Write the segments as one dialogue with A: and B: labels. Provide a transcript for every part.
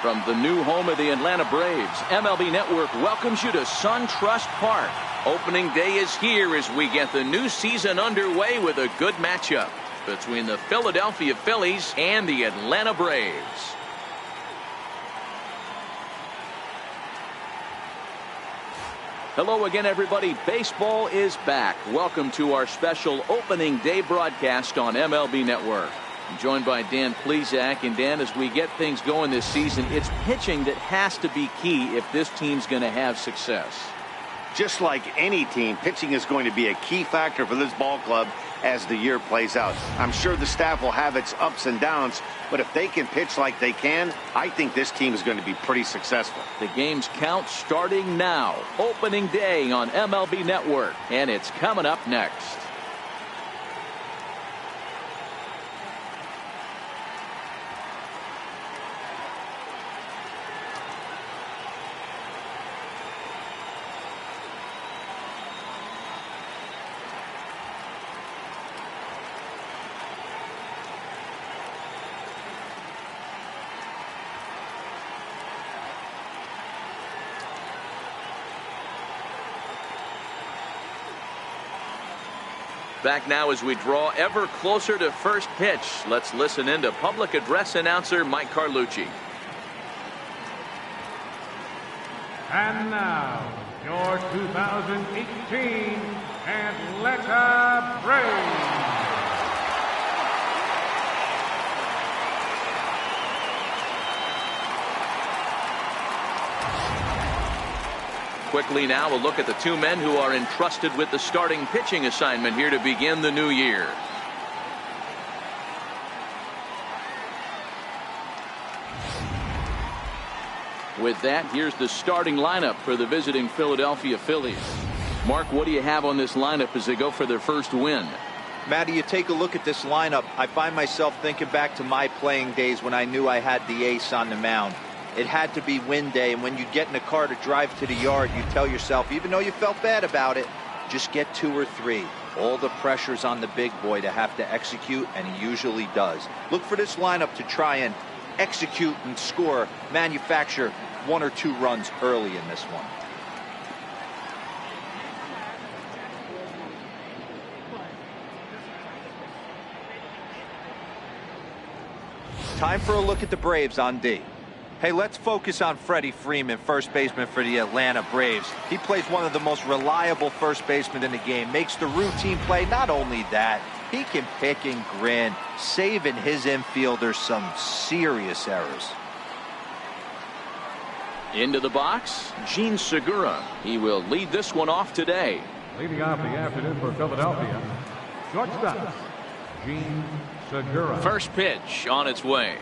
A: From the new home of the Atlanta Braves, MLB Network welcomes you to SunTrust Park. Opening day is here as we get the new season underway with a good matchup between the Philadelphia Phillies and the Atlanta Braves. Hello again, everybody. Baseball is back. Welcome to our special opening day broadcast on MLB Network. I'm joined by Dan Plesac. And Dan, as we get things going this season, it's pitching that has to be key if this team's going to have success.
B: Just like any team, pitching is going to be a key factor for this ball club as the year plays out. I'm sure the staff will have its ups and downs, but if they can pitch like they can, I think this team is going to be pretty successful.
A: The game's count starting now. Opening day on MLB Network, and it's coming up next. Back now as we draw ever closer to first pitch. Let's listen in to public address announcer Mike Carlucci.
C: And now, your 2018 Atlanta Braves.
A: Quickly now, a look at the two men who are entrusted with the starting pitching assignment here to begin the new year. With that, here's the starting lineup for the visiting Philadelphia Phillies. Mark, what do you have on this lineup as they go for their first win?
D: Matty, you take a look at this lineup. I find myself thinking back to my playing days when I knew I had the ace on the mound. It had to be win day, and when you get in a car to drive to the yard, you tell yourself, even though you felt bad about it, just get 2 or 3. All the pressure's on the big boy to have to execute, and he usually does. Look for this lineup to try and execute and score, manufacture 1 or 2 runs early in this one. Time for a look at the Braves on D. Hey, let's focus on Freddie Freeman, first baseman for the Atlanta Braves. He plays one of the most reliable first basemen in the game, makes the routine play. Not only that, he can pick and grin, saving his infielders some serious errors.
A: Into the box, Gene Segura. He will lead this one off today.
C: Leading off the afternoon for Philadelphia, shortstop, Gene Segura.
A: First pitch on its way.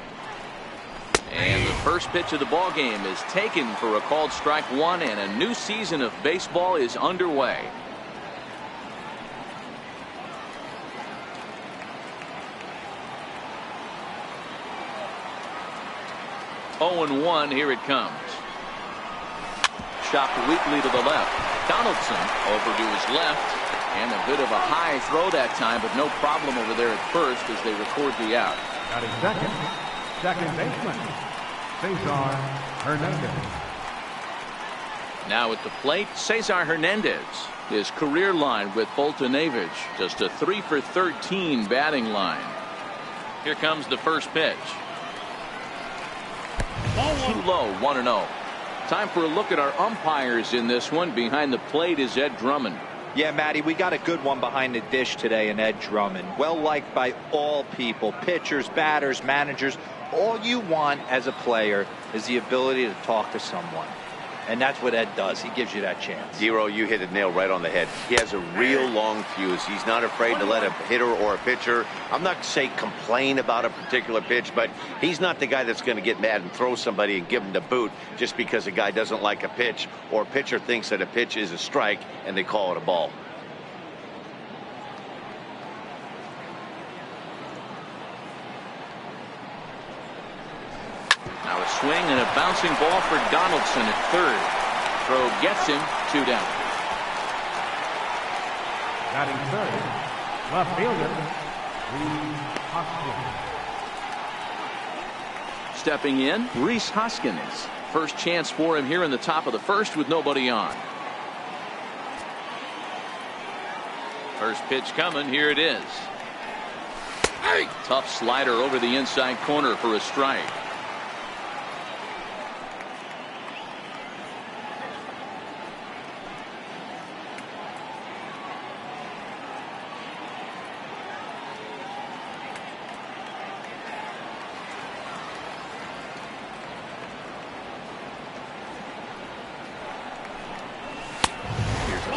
A: And the first pitch of the ball game is taken for a called strike 1, and a new season of baseball is underway. Oh and 1, here it comes. Chopped weakly to the left. Donaldson over to his left, and a bit of a high throw that time, but no problem over there at first as they record the out.
C: Got him second baseman, Cesar Hernandez.
A: Now at the plate, Cesar Hernandez. His career line with Boltonevich, just a 3 for 13 batting line. Here comes the first pitch. Too low, 1-0. Time for a look at our umpires in this one. Behind the plate is Ed Drummond.
D: Yeah, Matty, we got a good one behind the dish today in Ed Drummond. Well liked by all people, pitchers, batters, managers. All you want as a player is the ability to talk to someone. And that's what Ed does. He gives you that chance.
B: Zero, you hit a nail right on the head. He has a real long fuse. He's not afraid to let a hitter or a pitcher, I'm not say complain about a particular pitch, but he's not the guy that's going to get mad and throw somebody and give him the boot just because a guy doesn't like a pitch or a pitcher thinks that a pitch is a strike and they call it a ball.
A: Now a swing and a bouncing ball for Donaldson at third. Throw gets him, 2 down.
C: Batting third, left fielder, Lee Hoskins.
A: Stepping in, Rhys Hoskins. First chance for him here in the top of the first with nobody on. First pitch coming. Here it is. Hey! Tough slider over the inside corner for a strike.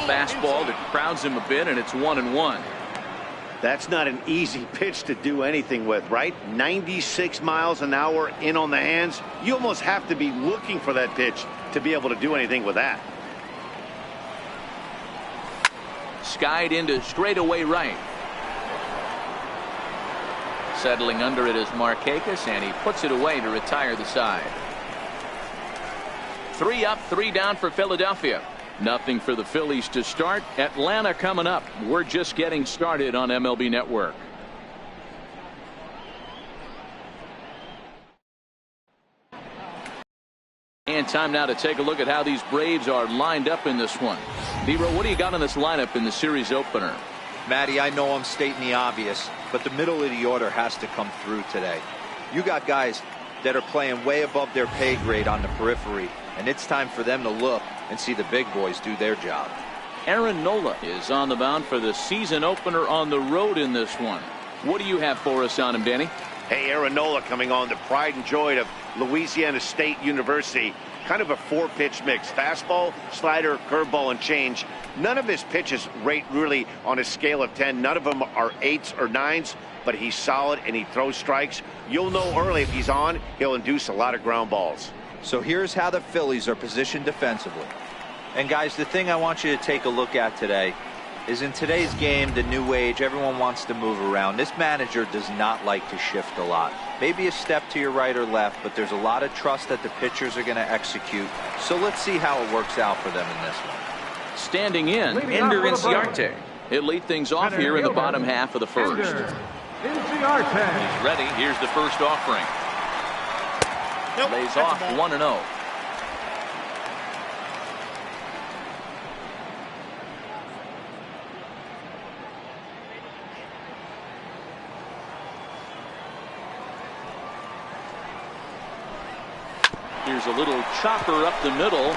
A: Fastball that crowds him a bit, and it's 1-1.
B: That's not an easy pitch to do anything with, right? 96 miles an hour in on the hands. You almost have to be looking for that pitch to be able to do anything with that.
A: Skied into straightaway right. Settling under it is Markakis, and he puts it away to retire the side. 3 up, 3 down for Philadelphia. Nothing for the Phillies to start. Atlanta coming up. We're just getting started on MLB Network. And time now to take a look at how these Braves are lined up in this one. Nero, what do you got on this lineup in the series opener?
D: Matty, I know I'm stating the obvious, but the middle of the order has to come through today. You got guys that are playing way above their pay grade on the periphery, and it's time for them to look and see the big boys do their job.
A: Aaron Nola is on the mound for the season opener on the road in this one. What do you have for us on him, Danny?
B: Hey, Aaron Nola coming on, the pride and joy of Louisiana State University. Kind of a 4-pitch mix. Fastball, slider, curveball, and change. None of his pitches rate really on a scale of 10. None of them are 8s or 9s, but he's solid and he throws strikes. You'll know early if he's on, he'll induce a lot of ground balls.
D: So here's how the Phillies are positioned defensively. And guys, the thing I want you to take a look at today is in today's game, the new age, everyone wants to move around. This manager does not like to shift a lot. Maybe a step to your right or left, but there's a lot of trust that the pitchers are going to execute. So let's see how it works out for them in this one.
A: Standing in, Ender Inciarte. He'll lead things off here in the bottom half of the first. He's ready. Here's the first offering.
E: Nope,
A: lays off 1-0. Here's a little chopper up the middle.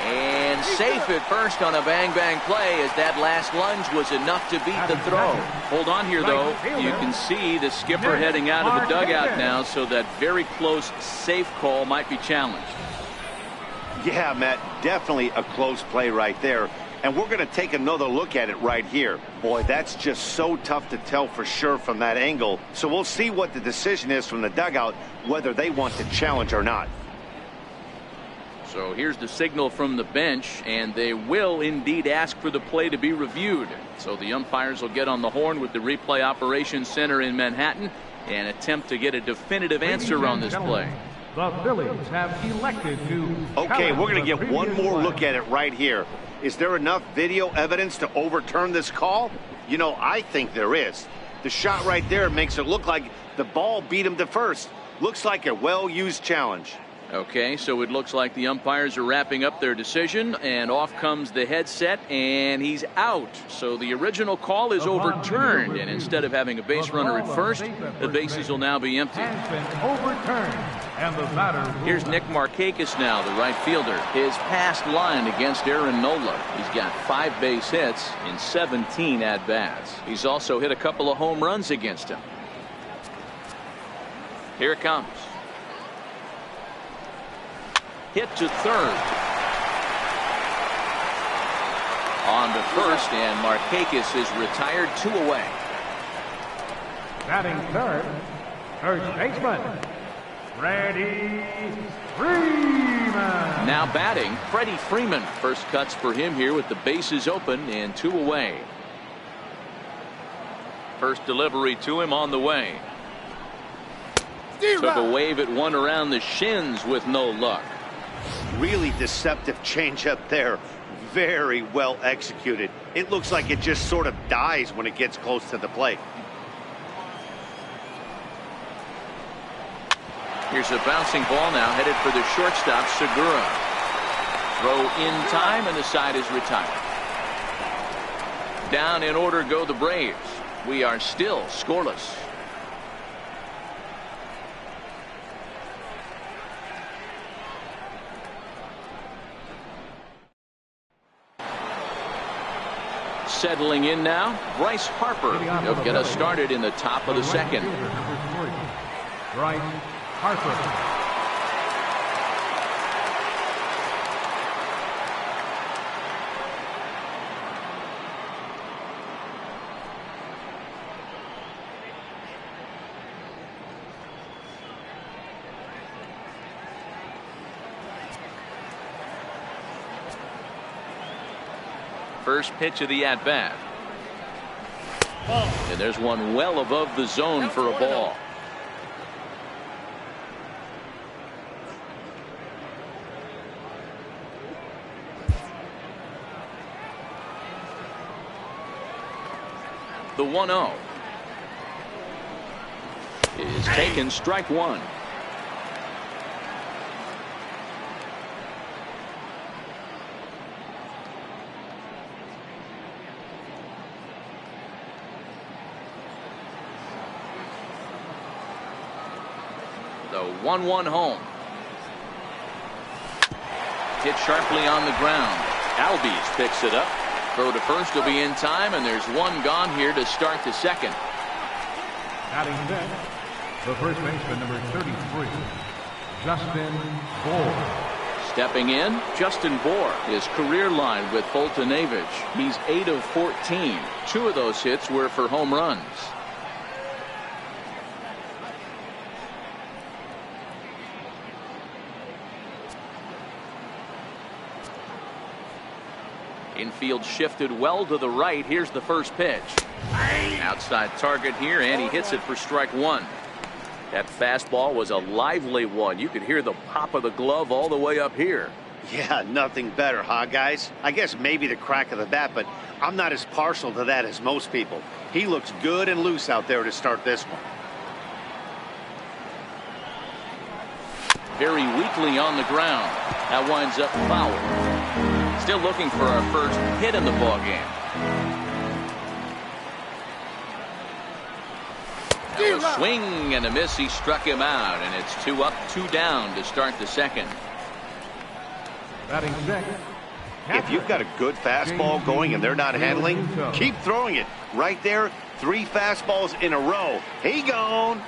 A: And safe at first on a bang-bang play, as that last lunge was enough to beat the throw. Hold on here, though. You can see the skipper heading out of the dugout now, so that very close, safe call might be challenged.
B: Yeah, Matt, definitely a close play right there. And we're going to take another look at it right here. Boy, that's just so tough to tell for sure from that angle. So we'll see what the decision is from the dugout, whether they want to challenge or not.
A: So here's the signal from the bench, and they will indeed ask for the play to be reviewed. So the umpires will get on the horn with the replay operations center in Manhattan and attempt to get a definitive answer on this play.
C: The Phillies have elected to.
B: Okay, we're going to get one more look at it right here. Is there enough video evidence to overturn this call? You know, I think there is. The shot right there makes it look like the ball beat him to first. Looks like a well-used challenge.
A: Okay, so it looks like the umpires are wrapping up their decision, and off comes the headset, and he's out. So the original call is overturned, and instead of having a base runner at first, the bases will now be empty. Here's Nick Markakis now, the right fielder. His past line against Aaron Nola. He's got 5 base hits in 17 at-bats. He's also hit a couple of home runs against him. Here it comes. Hit to third. On to first, and Markakis is retired, 2 away.
C: Batting third, first baseman, Freddie Freeman.
A: Now batting, Freddie Freeman. First cuts for him here with the bases open and 2 away. First delivery to him on the way. Took a wave at one around the shins with no luck.
B: Really deceptive changeup there. Very well executed. It looks like it just sort of dies when it gets close to the plate.
A: Here's a bouncing ball now headed for the shortstop, Segura. Throw in time, and the side is retired. Down in order go the Braves. We are still scoreless. Settling in now, Bryce Harper. He'll get us started in the top of the second.
C: Bryce Harper.
A: First pitch of the at-bat. And there's one well above the zone for a ball. The 1-0 is taken, strike one. The 1-1 home. Hit sharply on the ground. Albies picks it up. Throw to first will be in time, and there's one gone here to start the second.
C: Batting next, the first baseman, number 33, Justin Bour.
A: Stepping in, Justin Bour, his career line with Fultonavich. He's 8 of 14. 2 of those hits were for home runs. Infield shifted well to the right. Here's the first pitch. Outside target here, and he hits it for strike one. That fastball was a lively one. You could hear the pop of the glove all the way up here.
B: Yeah, nothing better, huh, guys? I guess maybe the crack of the bat, but I'm not as partial to that as most people. He looks good and loose out there to start this one.
A: Very weakly on the ground. That winds up foul. Still looking for our first hit in the ball game. A swing and a miss. He struck him out, and it's 2 up, 2 down to start the second.
C: Batting second.
B: If you've got a good fastball going and they're not handling, keep throwing it. Right there, 3 fastballs in a row. He gone.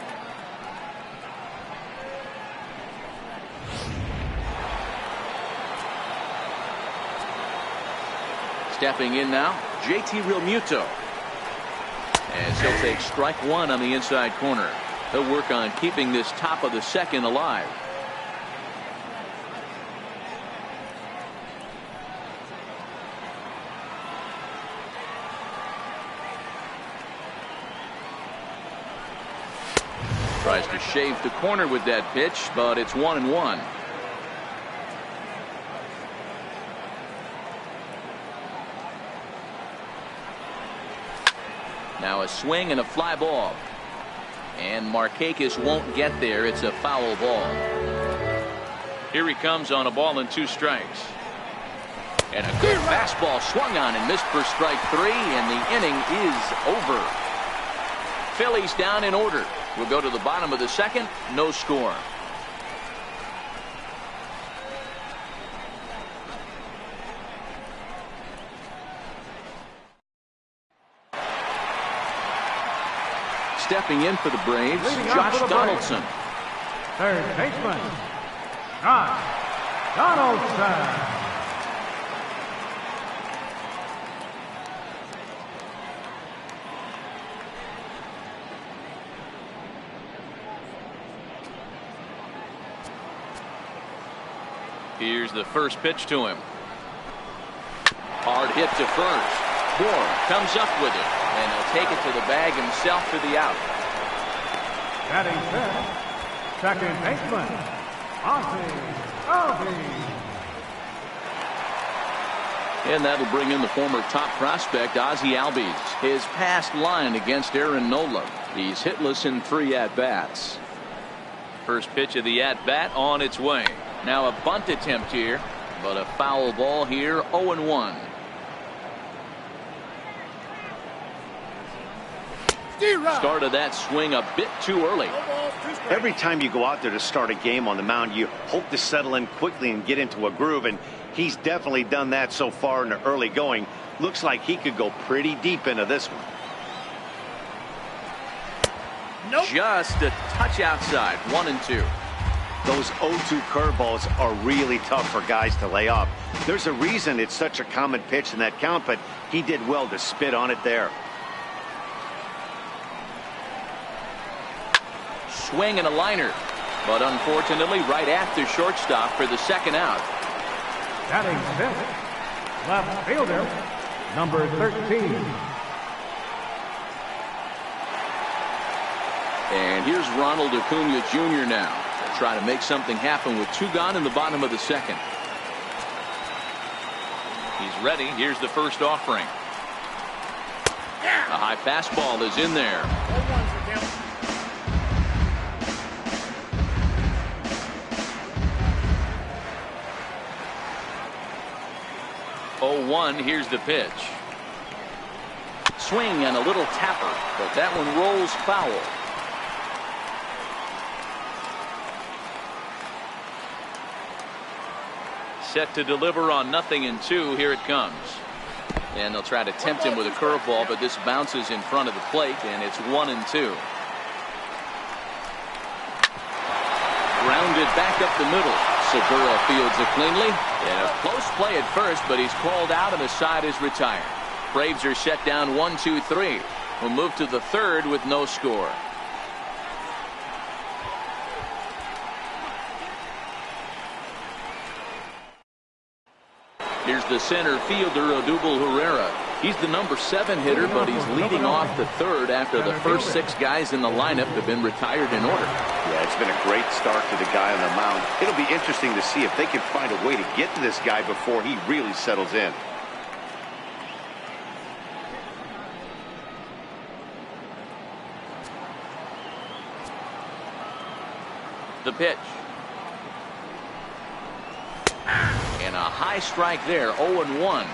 A: Stepping in now, JT Realmuto. As he'll take strike one on the inside corner. He'll work on keeping this top of the second alive. Tries to shave the corner with that pitch, but it's 1-1. Now a swing and a fly ball. And Markakis won't get there. It's a foul ball. Here he comes on a ball and 2 strikes. And a good fastball swung on and missed for strike 3, and the inning is over. Phillies down in order. We'll go to the bottom of the second. No score. Stepping in for the Braves, Josh Donaldson.
C: Third baseman, Josh Donaldson.
A: Here's the first pitch to him. Hard hit to first. Bour comes up with it, and he'll take it to the bag himself for the out.
C: Batting fifth, second baseman, Albies.
A: And that'll bring in the former top prospect, Ozzie Albies. His past line against Aaron Nola. He's hitless in 3 at-bats. First pitch of the at-bat on its way. Now a bunt attempt here, but a foul ball here, 0-1. Started that swing a bit too early.
B: Every time you go out there to start a game on the mound, you hope to settle in quickly and get into a groove, and he's definitely done that so far in the early going. Looks like he could go pretty deep into this one.
E: Nope.
A: Just a touch outside, 1-2.
B: Those 0-2 curveballs are really tough for guys to lay off. There's a reason it's such a common pitch in that count, but he did well to spit on it there.
A: Swing and a liner, but unfortunately right after shortstop for the second out.
C: Batting fifth, left fielder, number 13.
A: And here's Ronald Acuna Jr. now. They'll try to make something happen with 2 gone in the bottom of the second. He's ready. Here's the first offering. A high fastball is in there. 0-1. Here's the pitch. Swing and a little tapper, but that one rolls foul. Set to deliver on 0-2. Here it comes. And they'll try to tempt him with a curveball, but this bounces in front of the plate, and it's 1-2. Grounded back up the middle. Segura fields it cleanly. And a close play at first, but he's called out and the side is retired. Braves are set down 1-2-3. We'll move to the third with no score. Here's the center fielder, Odubel Herrera. He's the number 7 hitter, but he's leading off the third after the first 6 guys in the lineup have been retired in order.
B: Yeah, it's been a great start to the guy on the mound. It'll be interesting to see if they can find a way to get to this guy before he really settles in.
A: The pitch. And a high strike there, 0-1.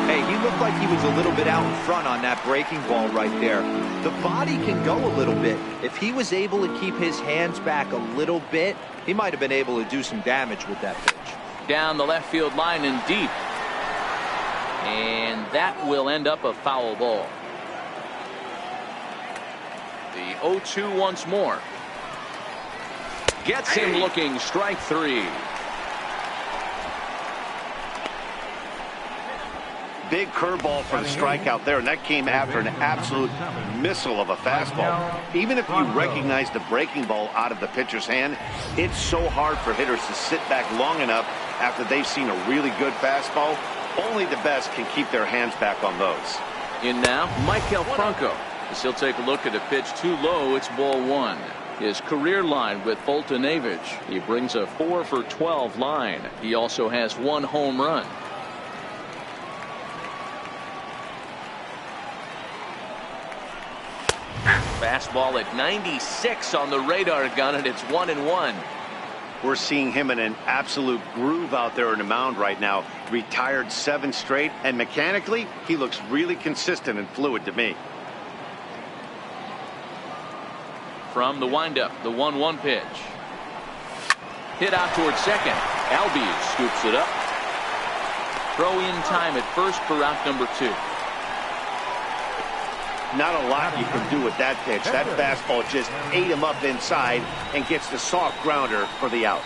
D: Hey, he looked like he was a little bit out in front on that breaking ball right there. The body can go a little bit. If he was able to keep his hands back a little bit, he might have been able to do some damage with that pitch.
A: Down the left field line and deep. And that will end up a foul ball. The 0-2 once more. Gets him looking, strike 3.
B: Big curveball for the strikeout there, and that came after an absolute missile of a fastball. Even if you recognize the breaking ball out of the pitcher's hand, it's so hard for hitters to sit back long enough after they've seen a really good fastball. Only the best can keep their hands back on those.
A: In now, Michael Franco. As he'll take a look at a pitch too low, it's ball 1. His career line with Foltynewicz. He brings a 4 for 12 line. He also has 1 home run. Fastball at 96 on the radar gun, and it's 1-1.
B: We're seeing him in an absolute groove out there in the mound right now. Retired 7 straight, and mechanically, he looks really consistent and fluid to me.
A: From the windup, the 1-1 pitch. Hit out towards second. Albies scoops it up. Throw in time at first for out number 2.
B: Not a lot you can do with that pitch. That fastball just ate him up inside and gets the soft grounder for the out.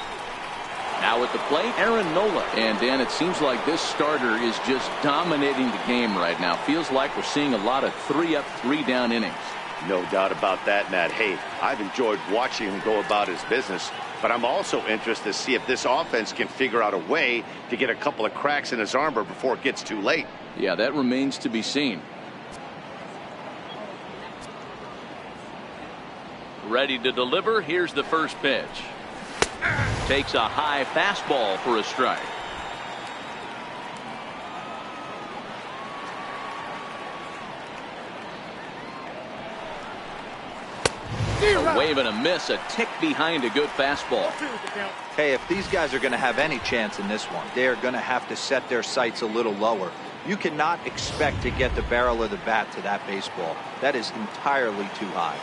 A: Now at the plate, Aaron Nola. And Dan, it seems like this starter is just dominating the game right now. Feels like we're seeing a lot of 3-up, 3-down innings.
B: No doubt about that, Matt. Hey, I've enjoyed watching him go about his business, but I'm also interested to see if this offense can figure out a way to get a couple of cracks in his armor before it gets too late.
A: Yeah, that remains to be seen. Ready to deliver. Here's the first pitch. Takes a high fastball for a strike. A wave and a miss, a tick behind a good fastball.
D: Hey, if these guys are going to have any chance in this one, they are going to have to set their sights a little lower. You cannot expect to get the barrel of the bat to that baseball. That is entirely too high.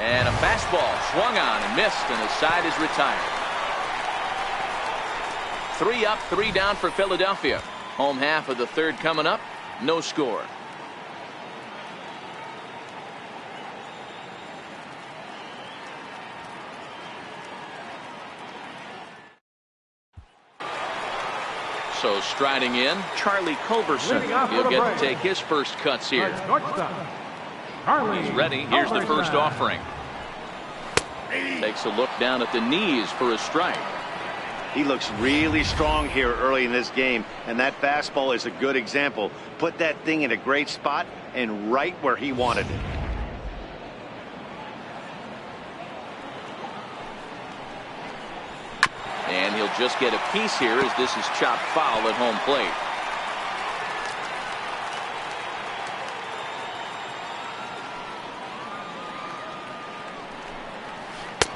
A: And a fastball swung on and missed, and the side is retired. 3 up, 3 down for Philadelphia. Home half of the third coming up. No score. So striding in, Charlie Culberson. He'll get to take his first cuts here. He's ready. Here's the first offering. Takes a look down at the knees for a strike.
B: He looks really strong here early in this game, and that fastball is a good example. Put that thing in a great spot and right where he wanted it.
A: And he'll just get a piece here as this is chopped foul at home plate.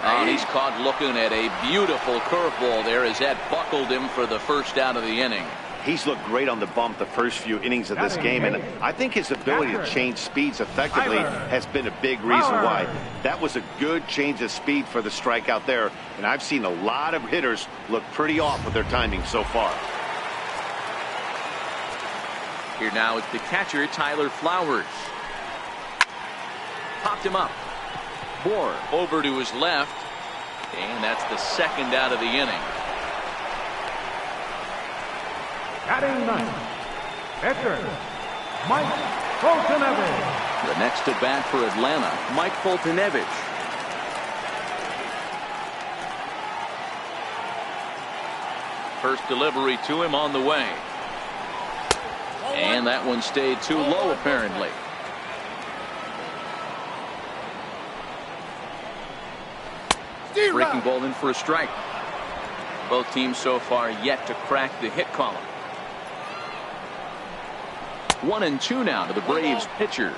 A: Oh, he's caught looking at a beautiful curveball there as that buckled him for the first out of the inning.
B: He's looked great on the bump the first few innings of this game, and I think his ability to change speeds effectively has been a big reason why. That was a good change of speed for the strikeout there, and I've seen a lot of hitters look pretty off with their timing so far.
A: Here now is the catcher, Tyler Flowers. Popped him up. Bohr over to his left, and that's the second out of the inning.
C: Batting ninth, pitcher, Mike Foltynewicz.
A: The next at bat for Atlanta, Mike Foltynewicz. First delivery to him on the way. And that one stayed too low apparently. Breaking ball in for a strike. Both teams so far yet to crack the hit column. 1-2 now to the Braves pitcher.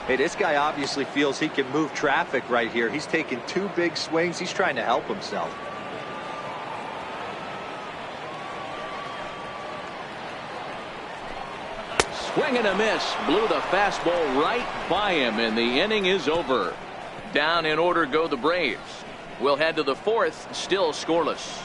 D: Hey, this guy obviously feels he can move traffic right here. He's taking 2 big swings. He's trying to help himself.
A: Swing and a miss. Blew the fastball right by him, and the inning is over. Down in order go the Braves. We'll head to the fourth, still scoreless.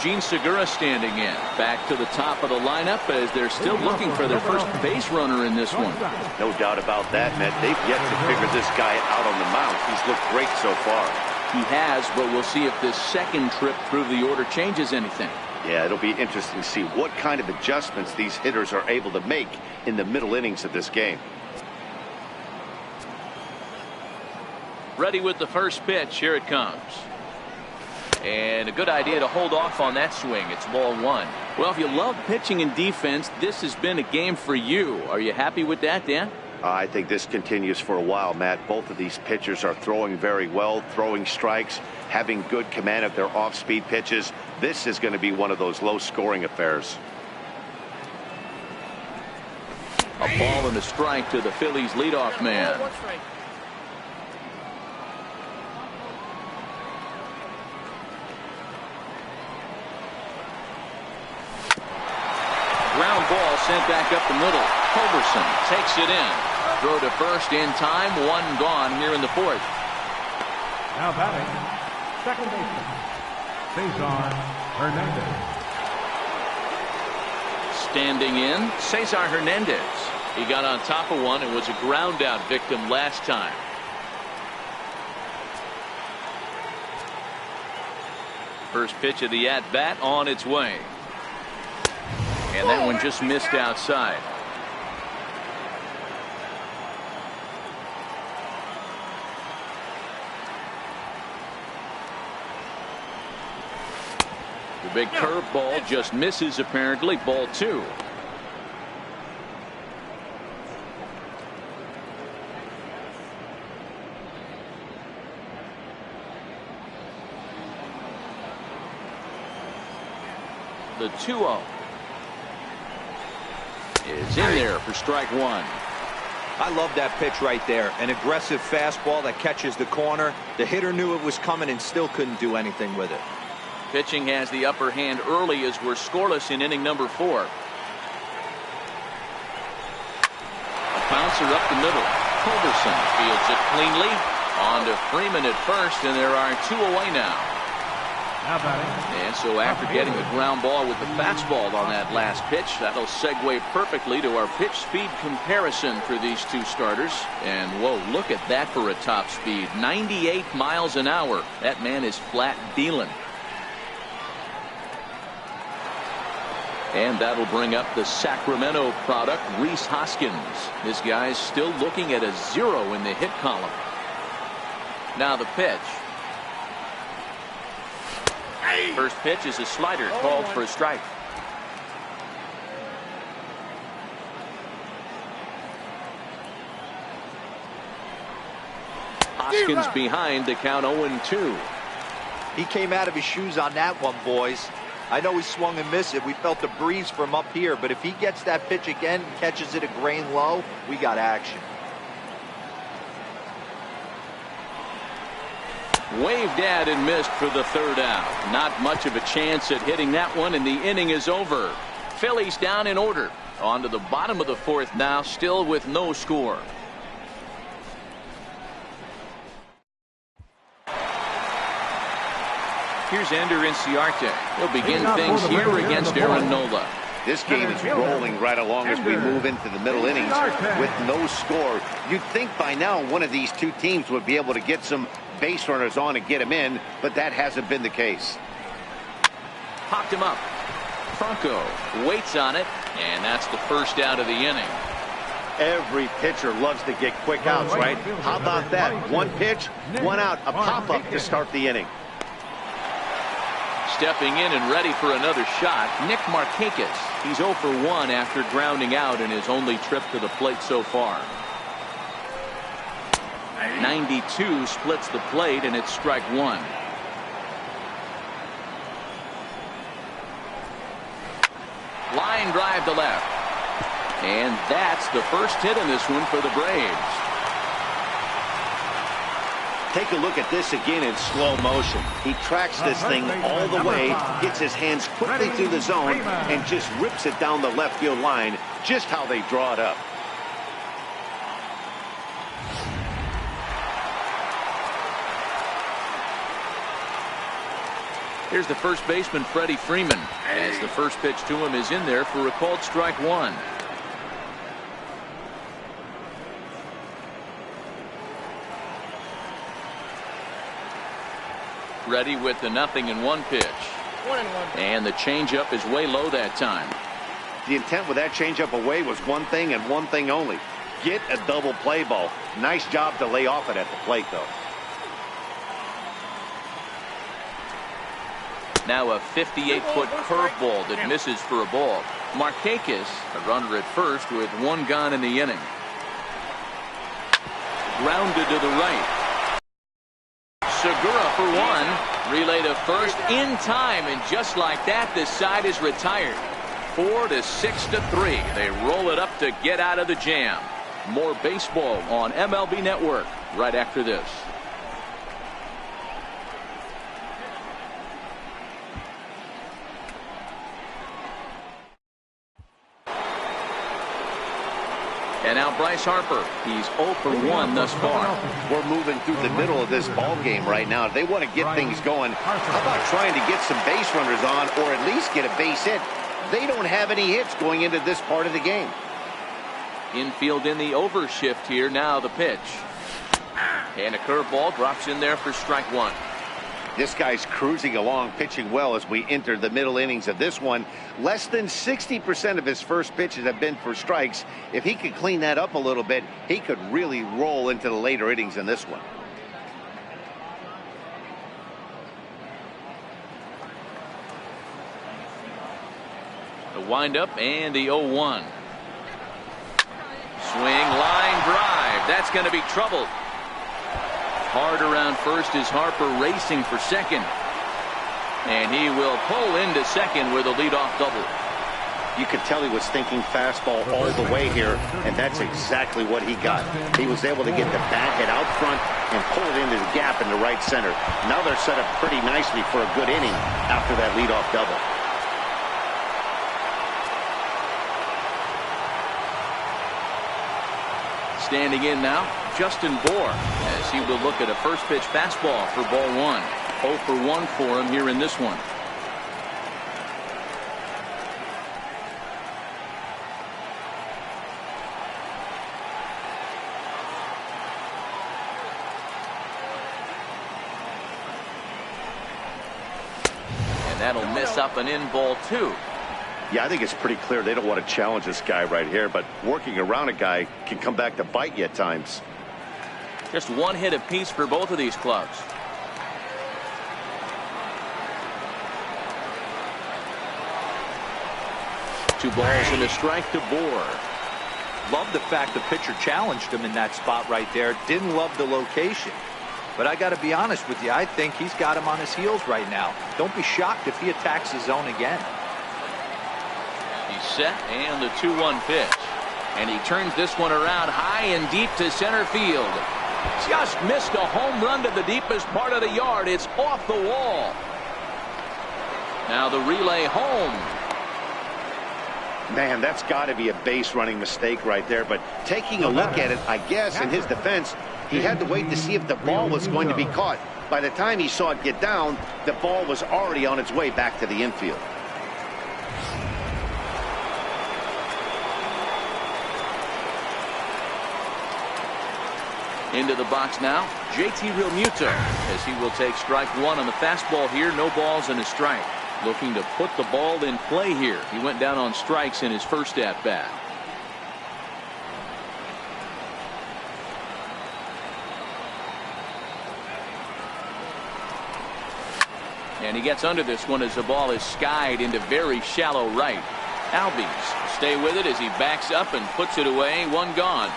A: Gene Segura standing in. Back to the top of the lineup as they're still looking for their first base runner in this one.
B: No doubt about that, Matt. They've yet to figure this guy out on the mound. He's looked great so far.
A: He has, but we'll see if this second trip through the order changes anything.
B: Yeah, it'll be interesting to see what kind of adjustments these hitters are able to make in the middle innings of this game.
A: Ready with the first pitch. Here it comes. And a good idea to hold off on that swing. It's ball 1. Well, if you love pitching and defense, this has been a game for you. Are you happy with that, Dan?
B: I think this continues for a while, Matt. Both of these pitchers are throwing very well, throwing strikes, having good command of their off-speed pitches. This is going to be one of those low-scoring affairs.
A: A ball and a strike to the Phillies leadoff man. Ground ball sent back up the middle. Culberson takes it in. Throw to first in time. 1 gone here in the fourth.
C: Now batting, second baseman, Cesar Hernandez.
A: Standing in, Cesar Hernandez. He got on top of one and was a ground out victim last time. First pitch of the at bat on its way. And that one just missed outside. The big curveball just misses apparently. Ball 2. The 2-0 is in there for strike one.
D: I love that pitch right there. An aggressive fastball that catches the corner. The hitter knew it was coming and still couldn't do anything with it.
A: Pitching has the upper hand early as we're scoreless in inning number 4. A bouncer up the middle. Culberson fields it cleanly. On to Freeman at first, and there are 2 away now. And so after getting the ground ball with the fastball on that last pitch, that'll segue perfectly to our pitch speed comparison for these two starters. And whoa, look at that for a top speed. 98 miles an hour. That man is flat dealing. And that'll bring up the Sacramento product, Rhys Hoskins. This guy's still looking at a 0 in the hit column. Now the pitch. First pitch is a slider called for a strike. Hoskins behind the count 0-2.
D: He came out of his shoes on that one, boys. I know he swung and missed it. We felt the breeze from up here, but if he gets that pitch again and catches it a grain low, we got action.
A: Waved at and missed for the 3rd out. Not much of a chance at hitting that one, and the inning is over. Phillies down in order. On to the bottom of the 4th now, still with no score. Here's Ender Inciarte. He'll begin things here against Aaron Nola.
B: This game is rolling right along as we move into the middle innings with no score. You'd think by now one of these two teams would be able to get some base runners on and get him in, but that hasn't been the case.
A: Popped him up. Franco waits on it, and that's the first out of the inning.
B: Every pitcher loves to get quick outs, right? How about that? One pitch, one out, a pop-up to start the inning.
A: Stepping in and ready for another shot, Nick Markakis. He's 0 for 1 after grounding out in his only trip to the plate so far. 92 splits the plate, and it's strike one. Line drive to left. And that's the first hit in this one for the Braves.
B: Take a look at this again in slow motion. He tracks this thing all the way, gets his hands quickly through the zone, and just rips it down the left field line, just how they draw it up.
A: Here's the first baseman, Freddie Freeman, as the first pitch to him is in there for a called strike one. Ready with the 0-1 pitch.
E: 1-1.
A: And the changeup is way low that time.
B: The intent with that changeup away was one thing and one thing only. Get a double play ball. Nice job to lay off it at the plate, though.
A: Now a 58-foot curveball that misses for a ball. Markakis, a runner at first with one gone in the inning. Grounded to the right. Segura for one. Relay to first in time, and just like that, this side is retired. 4-6-3. They roll it up to get out of the jam. More baseball on MLB Network right after this. And now Bryce Harper. He's 0 for 1 thus far.
B: We're moving through the middle of this ball game right now. They want to get things going. How about trying to get some base runners on, or at least get a base hit? They don't have any hits going into this part of the game.
A: Infield in the overshift here. Now the pitch. And a curveball drops in there for strike one.
B: This guy's cruising along, pitching well as we enter the middle innings of this one. Less than 60% of his first pitches have been for strikes. If he could clean that up a little bit, he could really roll into the later innings in this one.
A: The windup and the 0-1. Swing, line drive. That's going to be trouble. Hard around first is Harper racing for second. And he will pull into second with a leadoff double.
B: You could tell he was thinking fastball all the way here, and that's exactly what he got. He was able to get the bat hit out front and pull it into the gap in the right center. Now they're set up pretty nicely for a good inning after that leadoff double.
A: Standing in now, Justin Bour, as he will look at a first pitch fastball for ball one. 0 for 1 for him here in this one. And that'll miss up and in ball two.
B: Yeah, I think it's pretty clear they don't want to challenge this guy right here, but working around a guy can come back to bite you at times.
A: Just one hit apiece for both of these clubs. Two balls and a strike to Bour.
D: Love the fact the pitcher challenged him in that spot right there. Didn't love the location. But I got to be honest with you, I think he's got him on his heels right now. Don't be shocked if he attacks his zone again.
A: He's set, and the 2-1 pitch. And he turns this one around high and deep to center field. Just missed a home run to the deepest part of the yard. It's off the wall. Now the relay home.
B: Man, that's got to be a base running mistake right there. But taking a look at it, I guess in his defense, he had to wait to see if the ball was going to be caught. By the time he saw it get down, the ball was already on its way back to the infield.
A: Into the box now, JT Realmuto, as he will take strike one on the fastball here. No balls and a strike. Looking to put the ball in play here. He went down on strikes in his first at bat. And he gets under this one as the ball is skied into very shallow right. Albies stay with it as he backs up and puts it away. One gone.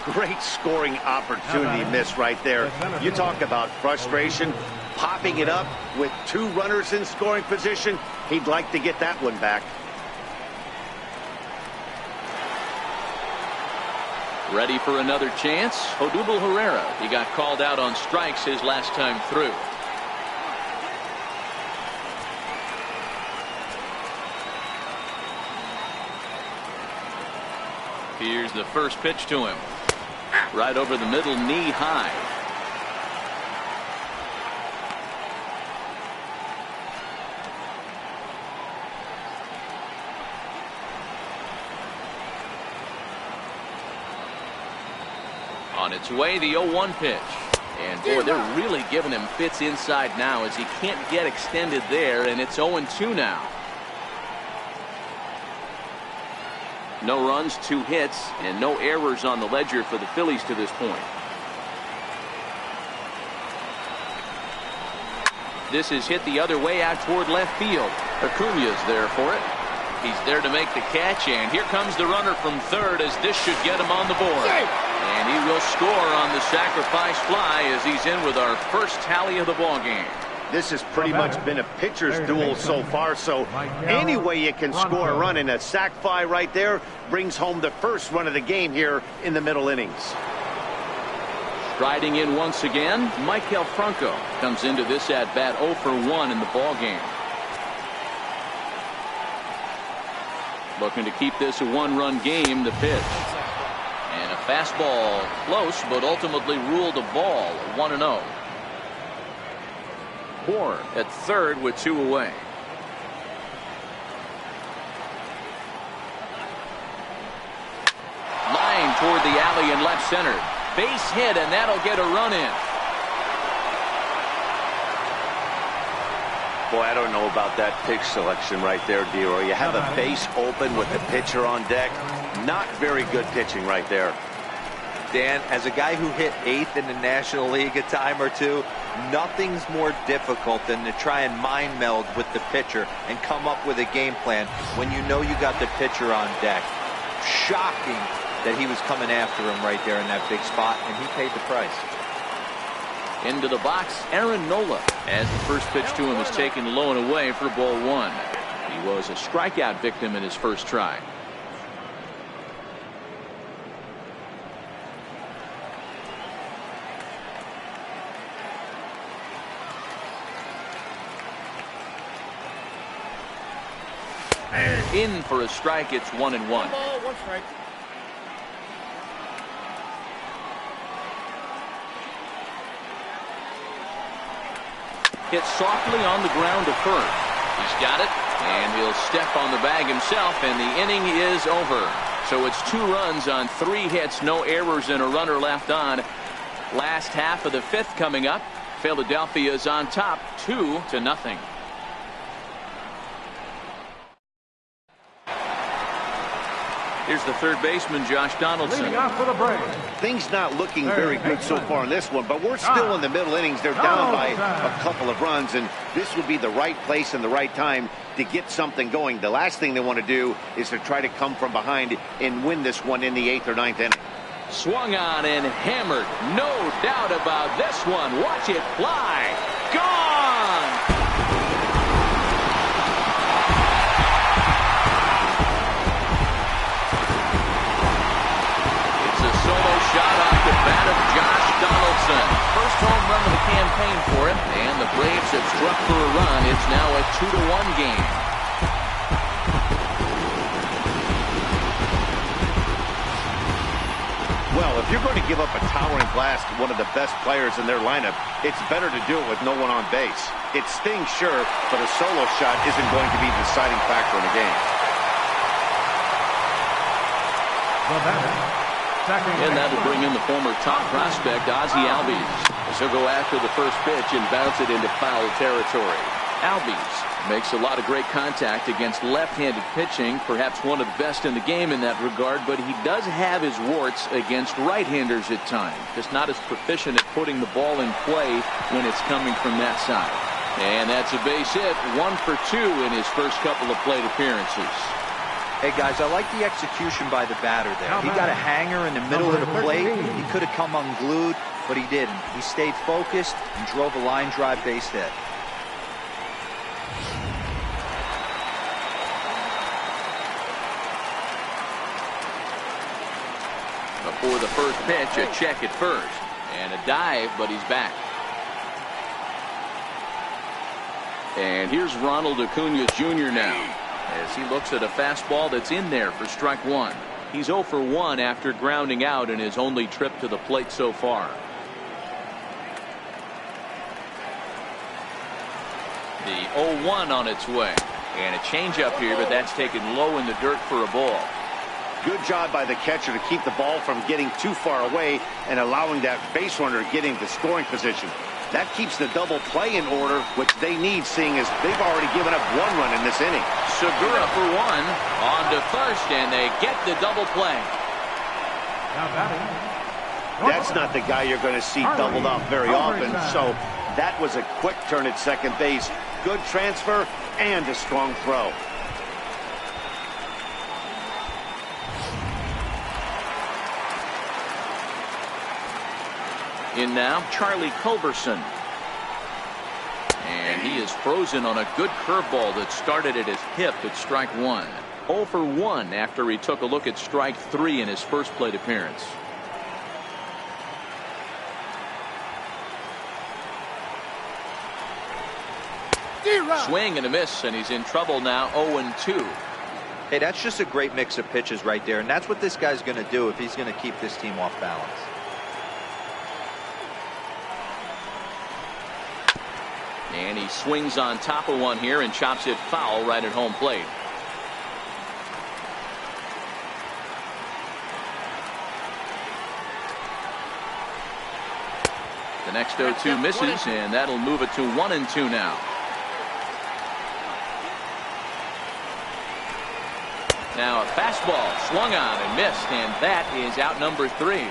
B: Great scoring opportunity miss right there. You talk about frustration, popping it up with two runners in scoring position. He'd like to get that one back.
A: Ready for another chance? Odubel Herrera. He got called out on strikes his last time through. Here's the first pitch to him. Right over the middle, knee high. On its way, the 0-1 pitch. And boy, they're really giving him fits inside now as he can't get extended there, and it's 0-2 now. No runs, 2 hits, and no errors on the ledger for the Phillies to this point. This is hit the other way out toward left field. Acuña's there for it. He's there to make the catch, and here comes the runner from third as this should get him on the board. And he will score on the sacrifice fly as he's in with our first tally of the ballgame.
B: This has pretty much been a pitcher's duel so far, so any way you can score a run, in a sac fly right there brings home the first run of the game here in the middle innings.
A: Striding in once again, Maikel Franco comes into this at bat 0 for 1 in the ballgame. Looking to keep this a 1-run game. The pitch. And a fastball close, but ultimately ruled a ball. 1-0. Bour at third with 2 away. Line toward the alley in left center. Base hit, and that'll get a run in.
B: Boy, I don't know about that pitch selection right there, D-Roy. You have a base open with the pitcher on deck. Not very good pitching right there.
D: Dan, as a guy who hit 8th in the National League a time or two, nothing's more difficult than to try and mind meld with the pitcher and come up with a game plan when you know you got the pitcher on deck. Shocking that he was coming after him right there in that big spot, and he paid the price.
A: Into the box, Aaron Nola, as the first pitch to him is taken low and away for ball one. He was a strikeout victim in his first try. In for a strike. It's 1-1.
E: 1 ball, 1 strike.
A: Hit softly on the ground to first. He's got it, and he'll step on the bag himself, and the inning is over. So it's 2 runs on 3 hits, no errors, and a runner left on. Last half of the 5th coming up. Philadelphia is on top, 2-0. Here's the third baseman, Josh Donaldson.
C: Leading off for the Braves.
B: Things not looking very good so far in this one, but we're still in the middle innings. They're down by a couple of runs, and this would be the right place and the right time to get something going. The last thing they want to do is to try to come from behind and win this one in the 8th or 9th inning.
A: Swung on and hammered. No doubt about this one. Watch it fly. Gone! Shot off the bat of Josh Donaldson. First home run of the campaign for him, and the Braves have struck for a run. It's now a 2-1 game.
B: Well, if you're going to give up a towering blast to one of the best players in their lineup, it's better to do it with no one on base. It stings, sure, but a solo shot isn't going to be the deciding factor in the game.
C: The batter.
A: And that'll bring in the former top prospect, Ozzie Albies, as he'll go after the first pitch and bounce it into foul territory. Albies makes a lot of great contact against left-handed pitching, perhaps one of the best in the game in that regard, but he does have his warts against right-handers at times. Just not as proficient at putting the ball in play when it's coming from that side. And that's a base hit, 1 for 2 in his first couple of plate appearances.
D: Hey, guys, I like the execution by the batter there. He got a hanger in the middle of the plate. He could have come unglued, but he didn't. He stayed focused and drove a line drive base hit.
A: Before the first pitch, a check at first. And a dive, but he's back. And here's Ronald Acuna Jr. now, as he looks at a fastball that's in there for strike 1. He's 0 for 1 after grounding out in his only trip to the plate so far. The 0-1 on its way. And a changeup here, but that's taken low in the dirt for a ball.
B: Good job by the catcher to keep the ball from getting too far away and allowing that base runner to get into scoring position. That keeps the double play in order, which they need, seeing as they've already given up 1 run in this inning.
A: Segura for 1, on to first, and they get the double play.
B: That's not the guy you're going to see doubled up very often, so that was a quick turn at second base. Good transfer and a strong throw.
A: In now, Charlie Culberson. And he is frozen on a good curveball that started at his hip at strike 1. 0 for 1 after he took a look at strike 3 in his first plate appearance. Swing and a miss, and he's in trouble now, 0-2.
D: Hey, that's just a great mix of pitches right there, and that's what this guy's going to do if he's going to keep this team off balance.
A: And he swings on top of one here and chops it foul right at home plate. The next 0-2 misses, and that'll move it to 1-2 now. Now a fastball swung on and missed, and that is out number 3.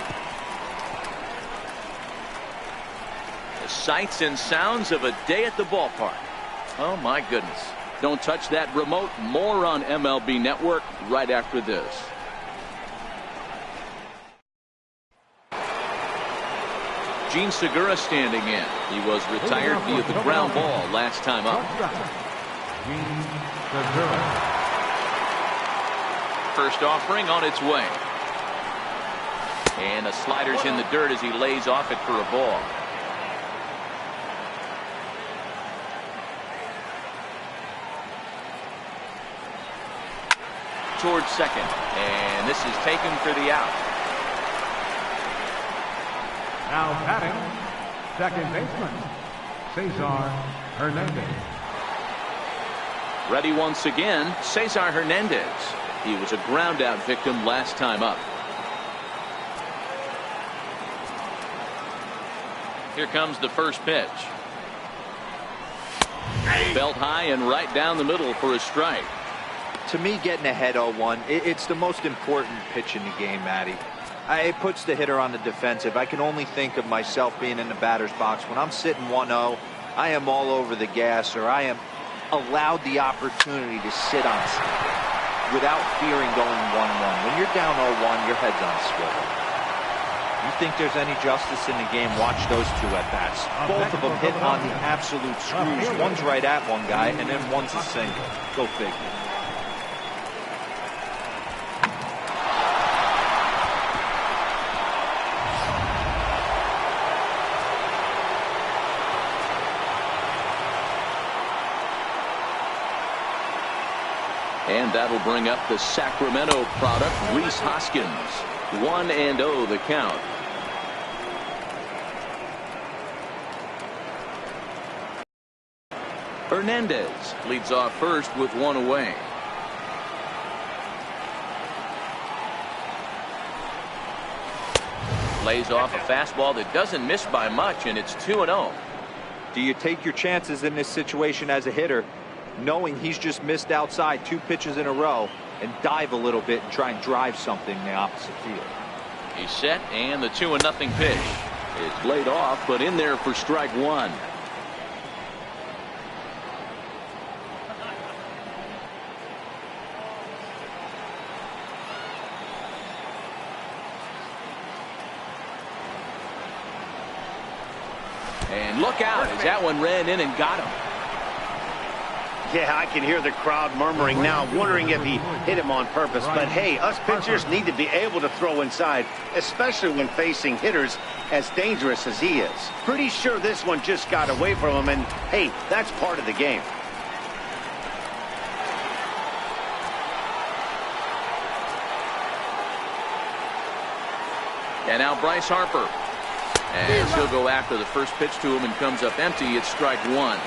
A: The sights and sounds of a day at the ballpark. Oh my goodness. Don't touch that remote. More on MLB Network right after this. Gene Segura standing in. He was retired via the ground ball last time up.
C: Gene Segura.
A: First offering on its way. And the slider's in the dirt as he lays off it for a ball. Towards second. And this is taken for the out.
C: Now batting, second baseman, Cesar Hernandez.
A: Ready once again, Cesar Hernandez. He was a ground out victim last time up. Here comes the first pitch. Belt high and right down the middle for a strike.
D: To me, getting ahead 0-1, it's the most important pitch in the game, Matty. It puts the hitter on the defensive. I can only think of myself being in the batter's box. When I'm sitting 1-0, I am all over the gas, or I am allowed the opportunity to sit on without fearing going 1-1. When you're down 0-1, your head's on a swivel. You think there's any justice in the game, watch those two at-bats. Both of them hit on the absolute screws. One's right at one guy, and then one's a single. Go figure.
A: And that'll bring up the Sacramento product, Rhys Hoskins. 1-0 the count. Hernandez leads off first with one away. Lays off a fastball that doesn't miss by much, and it's 2-0.
D: Do you take your chances in this situation as a hitter, knowing he's just missed outside 2 pitches in a row, and dive a little bit and try and drive something in the opposite field?
A: He's set, and the 2-0 pitch is laid off, but in there for strike one. And look out as that one ran in and got him.
B: Yeah, I can hear the crowd murmuring now, wondering if he hit him on purpose. But hey, us pitchers need to be able to throw inside, especially when facing hitters as dangerous as he is. Pretty sure this one just got away from him, and hey, that's part of the game.
A: And now Bryce Harper. As he'll go after the first pitch to him and comes up empty, it's strike one.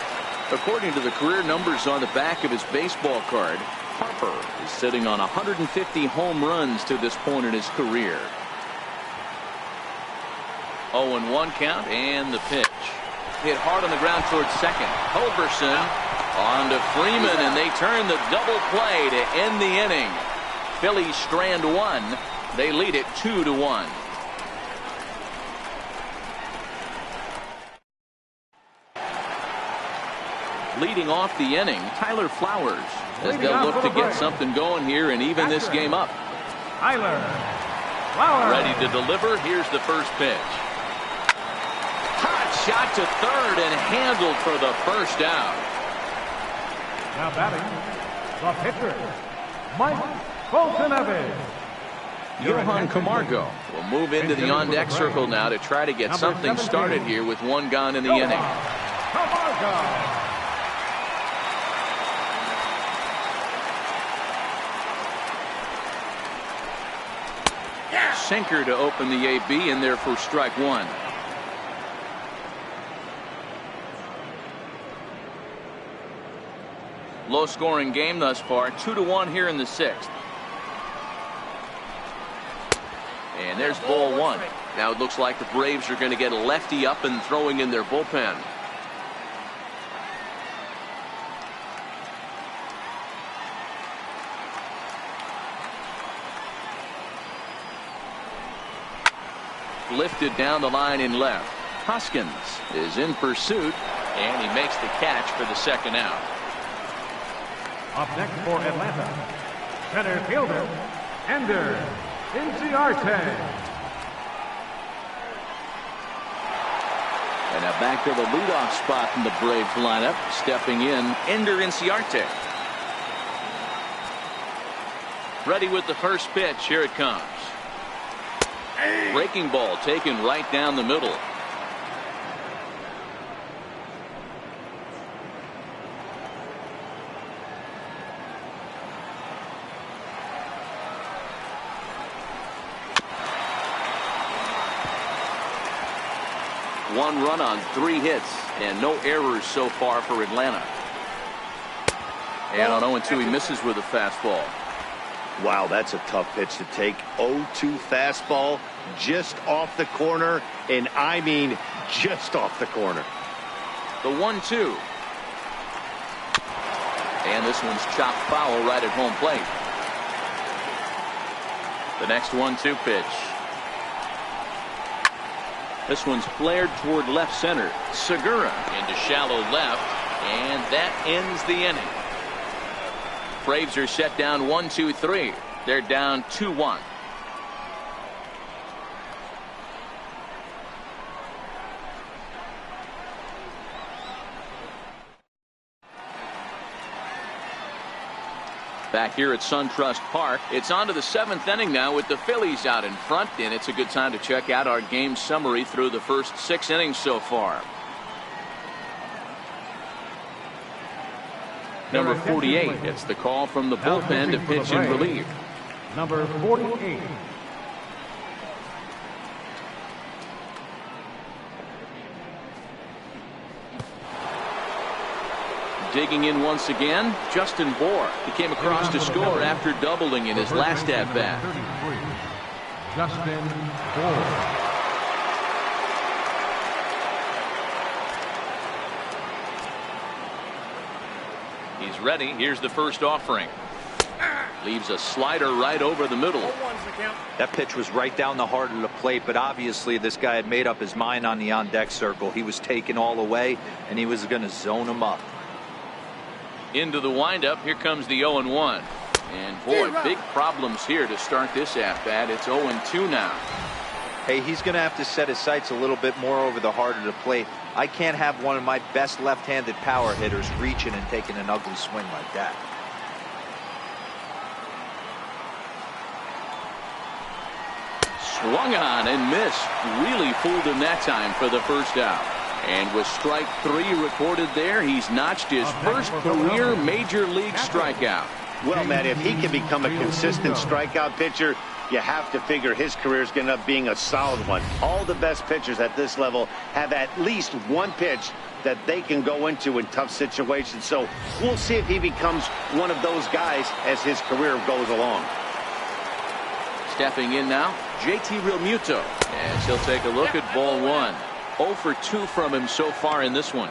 A: According to the career numbers on the back of his baseball card, Harper is sitting on 150 home runs to this point in his career. 0-1 count, and the pitch. Hit hard on the ground towards second. Culberson on to Freeman, and they turn the double play to end the inning. Phillies strand one. They lead it 2-1. Leading off the inning, Tyler Flowers, as they'll look to get something going here and even this game up.
C: Tyler Flowers.
A: Ready to deliver. Here's the first pitch. Hot shot to third and handled for the first out.
C: Now batting, the pitcher, Mike Fulton-Evans.
A: Johan Camargo will move into the on-deck circle now to try to get something started here with one gone in the inning.
C: Camargo.
A: Sinker to open the AB, in there for strike one. Low scoring game thus far, 2-1 here in the sixth. And there's ball one. Now it looks like the Braves are going to get a lefty up and throwing in their bullpen. Lifted down the line in left. Hoskins is in pursuit, and he makes the catch for the second out.
C: Up next for Atlanta, center fielder, Ender Inciarte.
A: And now back to the leadoff spot in the Braves lineup. Stepping in, Ender Inciarte. Ready with the first pitch. Here it comes. Breaking ball taken right down the middle. One run on 3 hits and no errors so far for Atlanta. And on 0-2 he misses with a fastball.
B: Wow, that's a tough pitch to take. 0-2 fastball just off the corner, and I mean just off the corner.
A: The 1-2. And this one's chopped foul right at home plate. The next 1-2 pitch. This one's flared toward left center. Segura into shallow left, and that ends the inning. Braves are set down 1-2-3. They're down 2-1. Back here at SunTrust Park, it's on to the 7th inning now with the Phillies out in front, and it's a good time to check out our game summary through the first 6 innings so far. Number 48 gets the call from the bullpen to pitch in relief.
C: Number 48.
A: Digging in once again, Justin Bour. He came across to score after doubling in his last at-bat.
C: Justin Bour.
A: He's ready. Here's the first offering. Leaves a slider right over the middle.
D: That pitch was right down the heart of the plate, but obviously this guy had made up his mind on the on-deck circle. He was taken all the way, and he was going to zone him up.
A: Into the windup. Here comes the 0-1. And boy, big problems here to start this at-bat. It's 0-2 now.
D: Hey, he's going to have to set his sights a little bit more over the heart of the plate. I can't have one of my best left-handed power hitters reaching and taking an ugly swing like that.
A: Swung on and missed. Really fooled him that time for the first out. And with strike 3 recorded there, he's notched his first career major league strikeout.
B: Well, Matt, if he can become a consistent strikeout pitcher, you have to figure his career is going to end up being a solid one. All the best pitchers at this level have at least one pitch that they can go into in tough situations. So we'll see if he becomes one of those guys as his career goes along.
A: Stepping in now, JT Realmuto, as he'll take a look at ball 1. 0 for 2 from him so far in this one.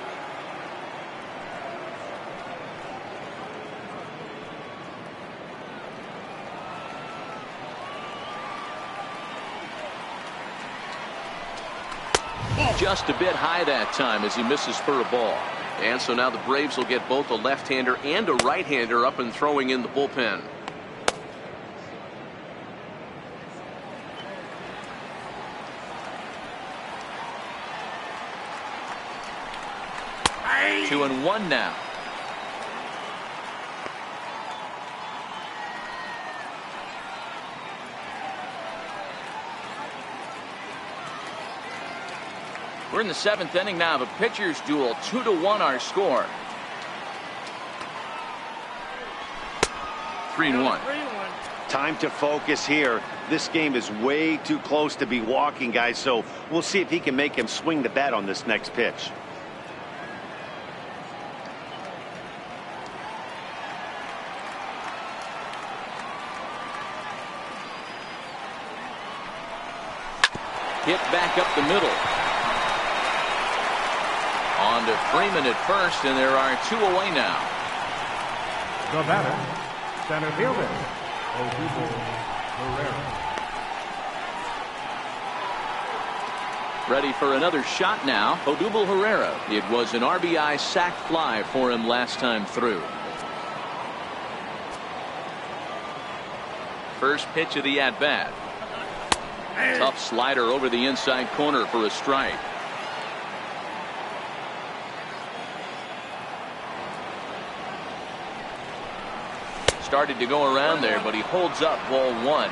A: Just a bit high that time as he misses for a ball. And so now the Braves will get both a left-hander and a right-hander up and throwing in the bullpen. Hey. 2-1 now. We're in the 7th inning now of a pitcher's duel. 2-1 our score. 3-1.
B: Time to focus here. This game is way too close to be walking, guys, so we'll see if he can make him swing the bat on this next pitch.
A: Hit back up the middle. On to Freeman at first, and there are 2 away now.
C: The batter, center fielder, Odubel Herrera.
A: Ready for another shot now, Odubel Herrera. It was an RBI sac fly for him last time through. First pitch of the at-bat. Tough slider over the inside corner for a strike. Started to go around there, but he holds up ball one.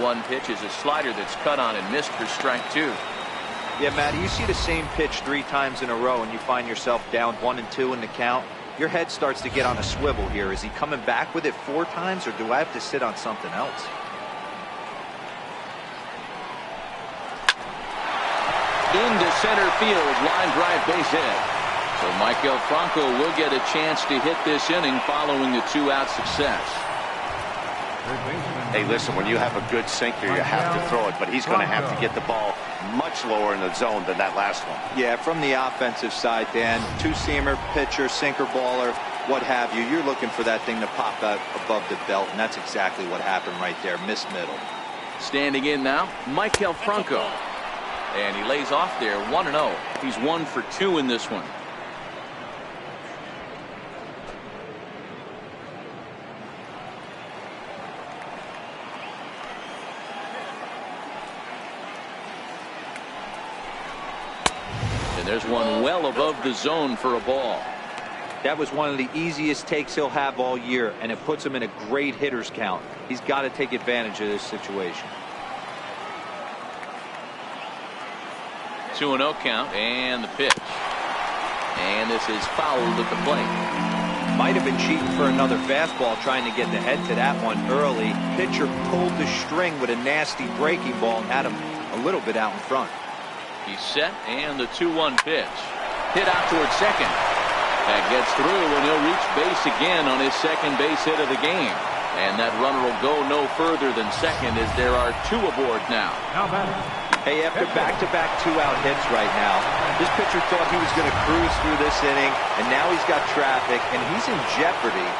A: One pitch is a slider that's cut on and missed for strike two.
D: Yeah, Matt, you see the same pitch 3 times in a row and you find yourself down 1-2 in the count. Your head starts to get on a swivel here. Is he coming back with it 4 times, or do I have to sit on something else?
A: Into center field, line drive, base hit. So Maikel Franco will get a chance to hit this inning following a 2-out success.
B: Hey, listen, when you have a good sinker, you have to throw it, but he's going to have to get the ball much lower in the zone than that last one.
D: Yeah, from the offensive side, Dan, 2-seamer, pitcher, sinker baller, what have you. You're looking for that thing to pop out above the belt, and that's exactly what happened right there. Missed middle.
A: Standing in now, Maikel Franco. And he lays off there, 1-0. He's 1 for 2 in this one. And there's one well above the zone for a ball.
D: That was one of the easiest takes he'll have all year, and it puts him in a great hitter's count. He's got to take advantage of this situation.
A: 2-0 count, and the pitch. And this is fouled at the plate.
D: Might have been cheating for another fastball, trying to get the head to that one early. Pitcher pulled the string with a nasty breaking ball and had him a little bit out in front.
A: He's set, and the 2-1 pitch. Hit out towards second. That gets through, and he'll reach base again on his second base hit of the game. And that runner will go no further than second, as there are 2 aboard now.
D: Hey, after back-to-back 2-out hits right now, this pitcher thought he was going to cruise through this inning, and now he's got traffic, and he's in jeopardy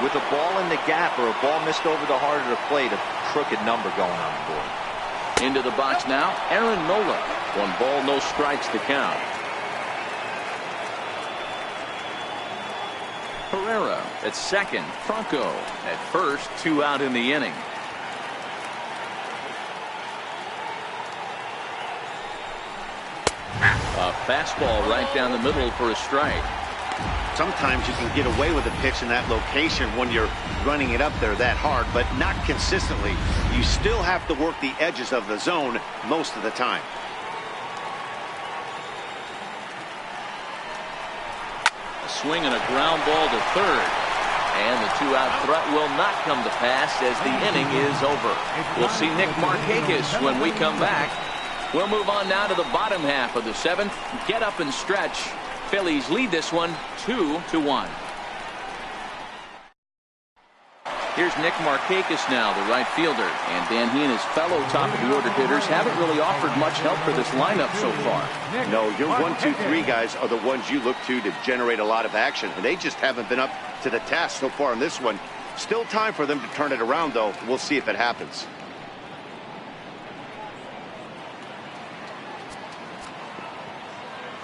D: with a ball in the gap or a ball missed over the heart of the plate, a crooked number going on the board.
A: Into the box now, Aaron Nola. 1 ball, no strikes to count. Herrera at second. Franco at first. 2 out in the inning. A fastball right down the middle for a strike.
B: Sometimes you can get away with a pitch in that location when you're running it up there that hard, but not consistently. You still have to work the edges of the zone most of the time.
A: A swing and a ground ball to third. And the 2-out threat will not come to pass as the inning is over. We'll see Nick Markakis when we come back. We'll move on now to the bottom half of the 7th. Get up and stretch. Phillies lead this one 2-1. Here's Nick Markakis now, the right fielder. And Dan, he and his fellow top-of-the-order hitters haven't really offered much help for this lineup so far.
B: No, your 1, 2, 3 guys are the ones you look to generate a lot of action, and they just haven't been up to the task so far in this one. Still time for them to turn it around, though. We'll see if it happens.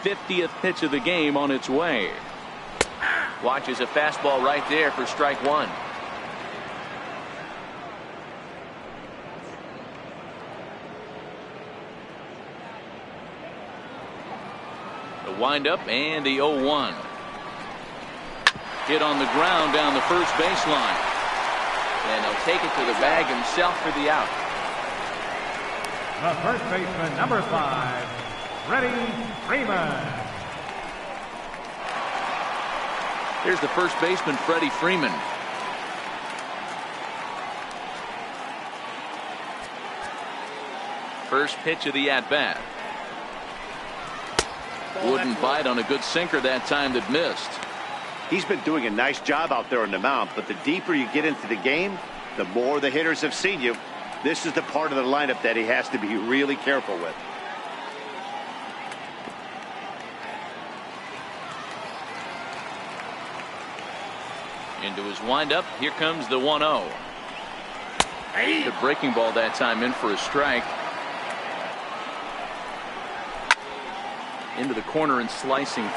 A: '50th pitch of the game on its way. Watches a fastball right there for strike 1. The windup and the 0-1. Hit on the ground down the first baseline. And he'll take it to the bag himself for the out.
C: The first baseman, number 5, Freddie Freeman.
A: Here's the first baseman, Freddie Freeman. First pitch of the at-bat. Wouldn't bite on a good sinker that time that missed.
B: He's been doing a nice job out there on the mound, but the deeper you get into the game, the more the hitters have seen you. This is the part of the lineup that he has to be really careful with.
A: Into his windup. Here comes the 1-0. The breaking ball that time in for a strike. Into the corner and slicing.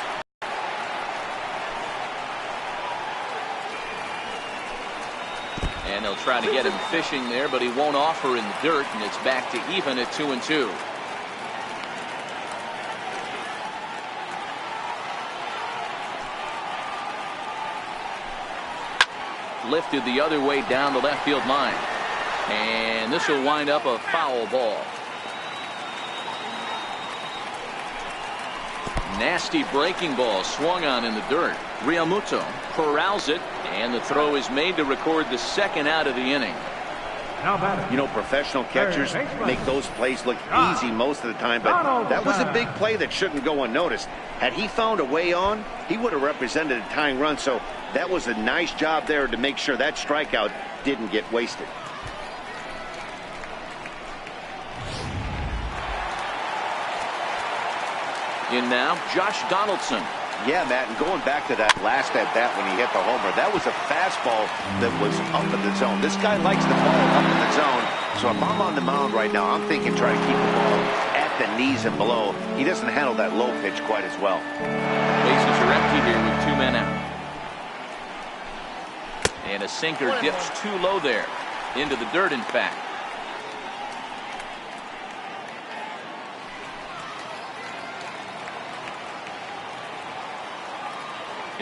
A: And they'll try to get him fishing there, but he won't offer in the dirt, and it's back to even at 2-2. Lifted the other way down the left field line. And this will wind up a foul ball. Nasty breaking ball swung on in the dirt. Realmuto corrals it, and the throw is made to record the second out of the inning.
B: You know, professional catchers make those plays look easy most of the time, but that was a big play that shouldn't go unnoticed. Had he found a way on, he would have represented a tying run, so that was a nice job there to make sure that strikeout didn't get wasted.
A: In now, Josh Donaldson.
B: Yeah, Matt, and going back to that last at-bat when he hit the homer, that was a fastball that was up in the zone. This guy likes the ball up in the zone, so if I'm on the mound right now, I'm thinking try to keep the ball at the knees and below. He doesn't handle that low pitch quite as well.
A: Bases are empty here with 2 men out. And a sinker dips too low there. Into the dirt, in fact.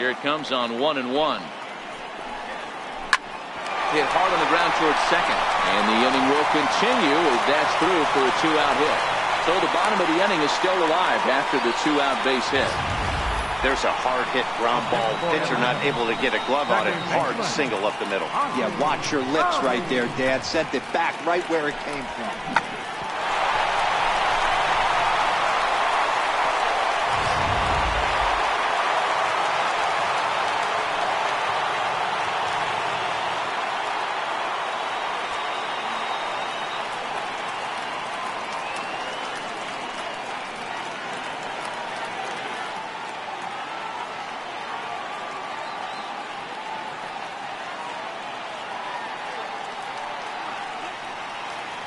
A: Here it comes on 1-1. Hit hard on the ground towards second. And the inning will continue as that's through for a 2-out hit. So the bottom of the inning is still alive after the 2-out base hit.
B: There's a hard hit ground ball. Pitcher not able to get a glove on it. Hard single up the middle.
D: Yeah, watch your lips right there, Dad. Sent it back right where it came from.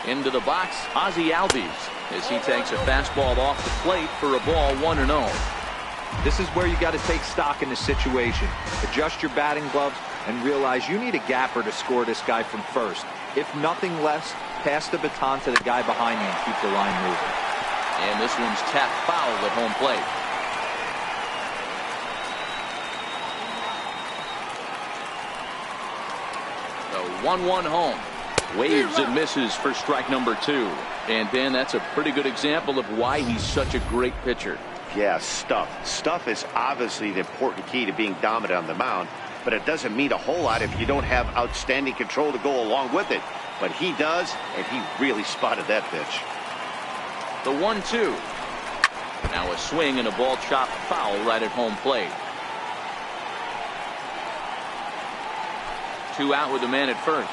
A: Into the box, Ozzie Albies, as he takes a fastball off the plate for a ball 1-0.
D: This is where you got to take stock in the situation. Adjust your batting gloves and realize you need a gapper to score this guy from first. If nothing less, pass the baton to the guy behind you and keep the line moving.
A: And this one's tapped foul at home plate. The 1-1 home. Waves and misses for strike number 2. And Dan, that's a pretty good example of why he's such a great pitcher.
B: Yeah, stuff. Stuff is obviously the important key to being dominant on the mound, but it doesn't mean a whole lot if you don't have outstanding control to go along with it. But he does, and he really spotted that pitch.
A: The 1-2. Now a swing and a ball chopped foul right at home plate. 2 out with the man at first.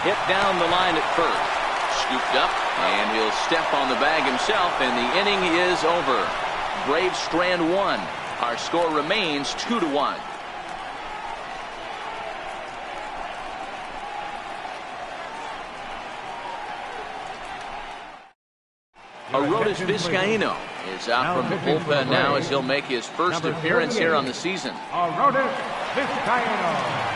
A: Hit down the line at first. Scooped up, and he'll step on the bag himself, and the inning is over. Braves strand 1. Our score remains 2-1. Arodys Vizcaíno is out from the bullpen now as he'll make his first appearance here on the season.
C: Arodys Vizcaíno.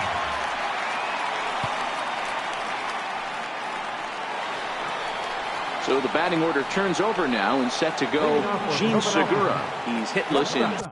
A: So the batting order turns over now and set to go Gene Segura. He's hitless in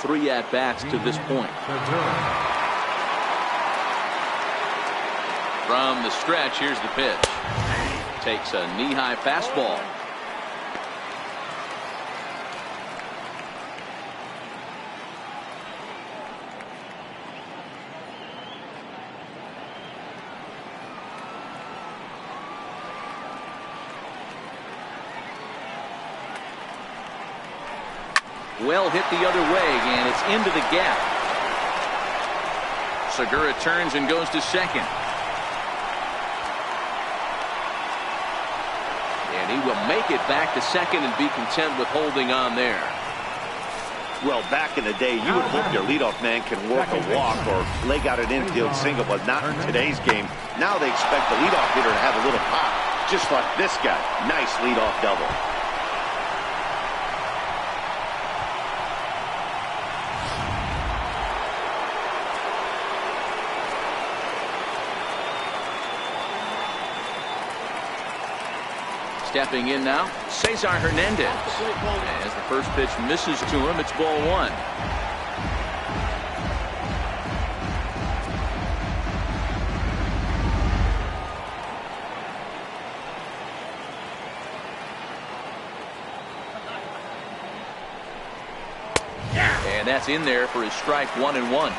A: 3 at-bats to this point. From the stretch, here's the pitch. Takes a knee-high fastball. Well hit the other way, and it's into the gap. Segura turns and goes to second. And he will make it back to second and be content with holding on there.
B: Well, back in the day, you would hope your leadoff man can work a walk or leg out an infield single, but not in today's game. Now they expect the leadoff hitter to have a little pop, just like this guy. Nice leadoff double.
A: Stepping in now, Cesar Hernandez. As the first pitch misses to him, it's ball 1. And that's in there for his strike 1-1.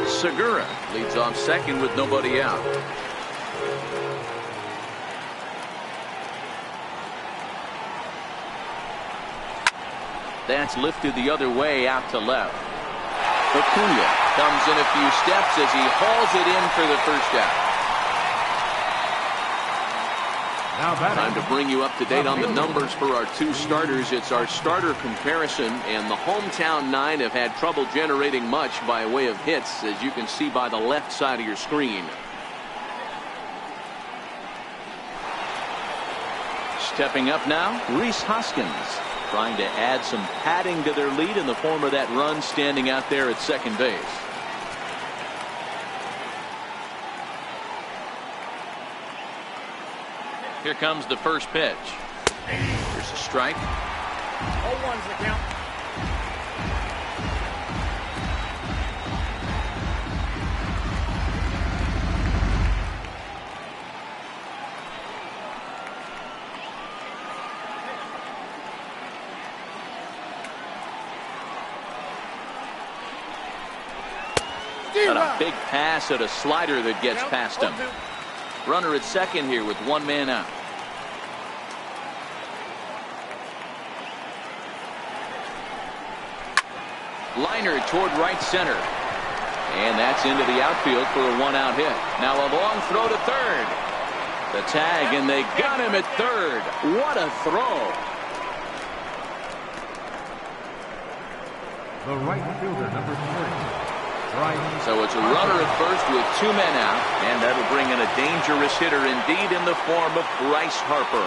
A: Segura leads off second with nobody out. That's lifted the other way out to left. Acuna comes in a few steps as he hauls it in for the first out. Time to bring you up to date on the numbers for our 2 starters. It's our starter comparison, and the hometown 9 have had trouble generating much by way of hits, as you can see by the left side of your screen. Stepping up now, Rhys Hoskins, trying to add some padding to their lead in the form of that run standing out there at second base. Here comes the first pitch. Here's a strike.
E: 0-1's the count.
A: Got a big pass at a slider that gets past him. Runner at second here with 1 man out. Liner toward right center. And that's into the outfield for a 1-out hit. Now a long throw to third. The tag, and they got him at third. What a throw.
C: The right fielder, number 3.
A: So it's a runner at first with 2 men out, and that'll bring in a dangerous hitter indeed in the form of Bryce Harper.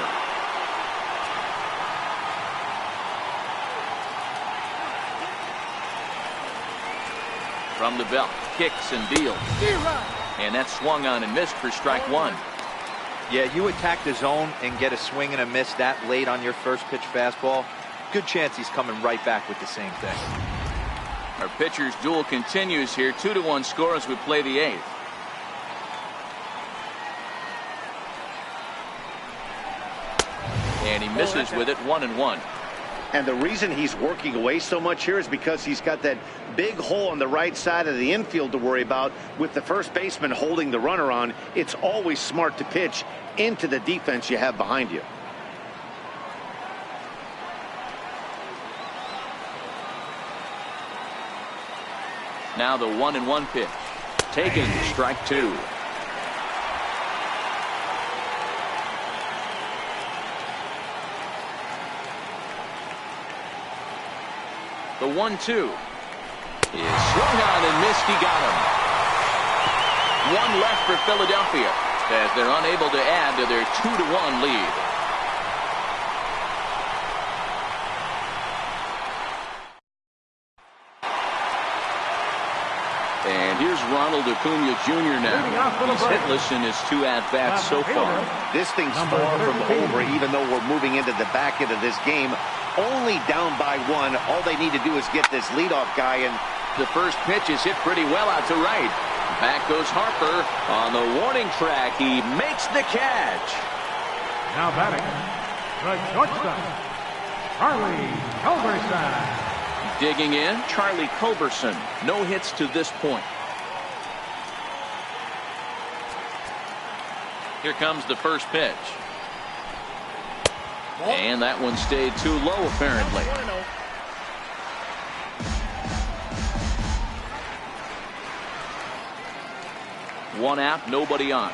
A: From the belt, kicks and deals. And that's swung on and missed for strike 1.
D: Yeah, you attack the zone and get a swing and a miss that late on your first pitch fastball. Good chance he's coming right back with the same thing.
A: Our pitcher's duel continues here. 2-1 score as we play the 8th. And he misses with it, 1-1.
B: And the reason he's working away so much here is because he's got that big hole on the right side of the infield to worry about. With the first baseman holding the runner on, it's always smart to pitch into the defense you have behind you.
A: Now the 1-1 pitch. Taken, strike 2. The 1-2 is swung on and missed. He got him. 1 left for Philadelphia as they're unable to add to their 2-1 lead. Here's Ronald Acuna Jr. now. He's hitless in his 2 at-bats so far.
B: This thing's far from over, even though we're moving into the back end of this game. Only down by 1. All they need to do is get this leadoff guy, and
A: the first pitch is hit pretty well out to right. Back goes Harper on the warning track. He makes the catch.
C: Now batting, the shortstop, Charlie Culberson.
A: Digging in, Charlie Culberson. No hits to this point. Here comes the first pitch. And that one stayed too low, apparently. 1 out, nobody on.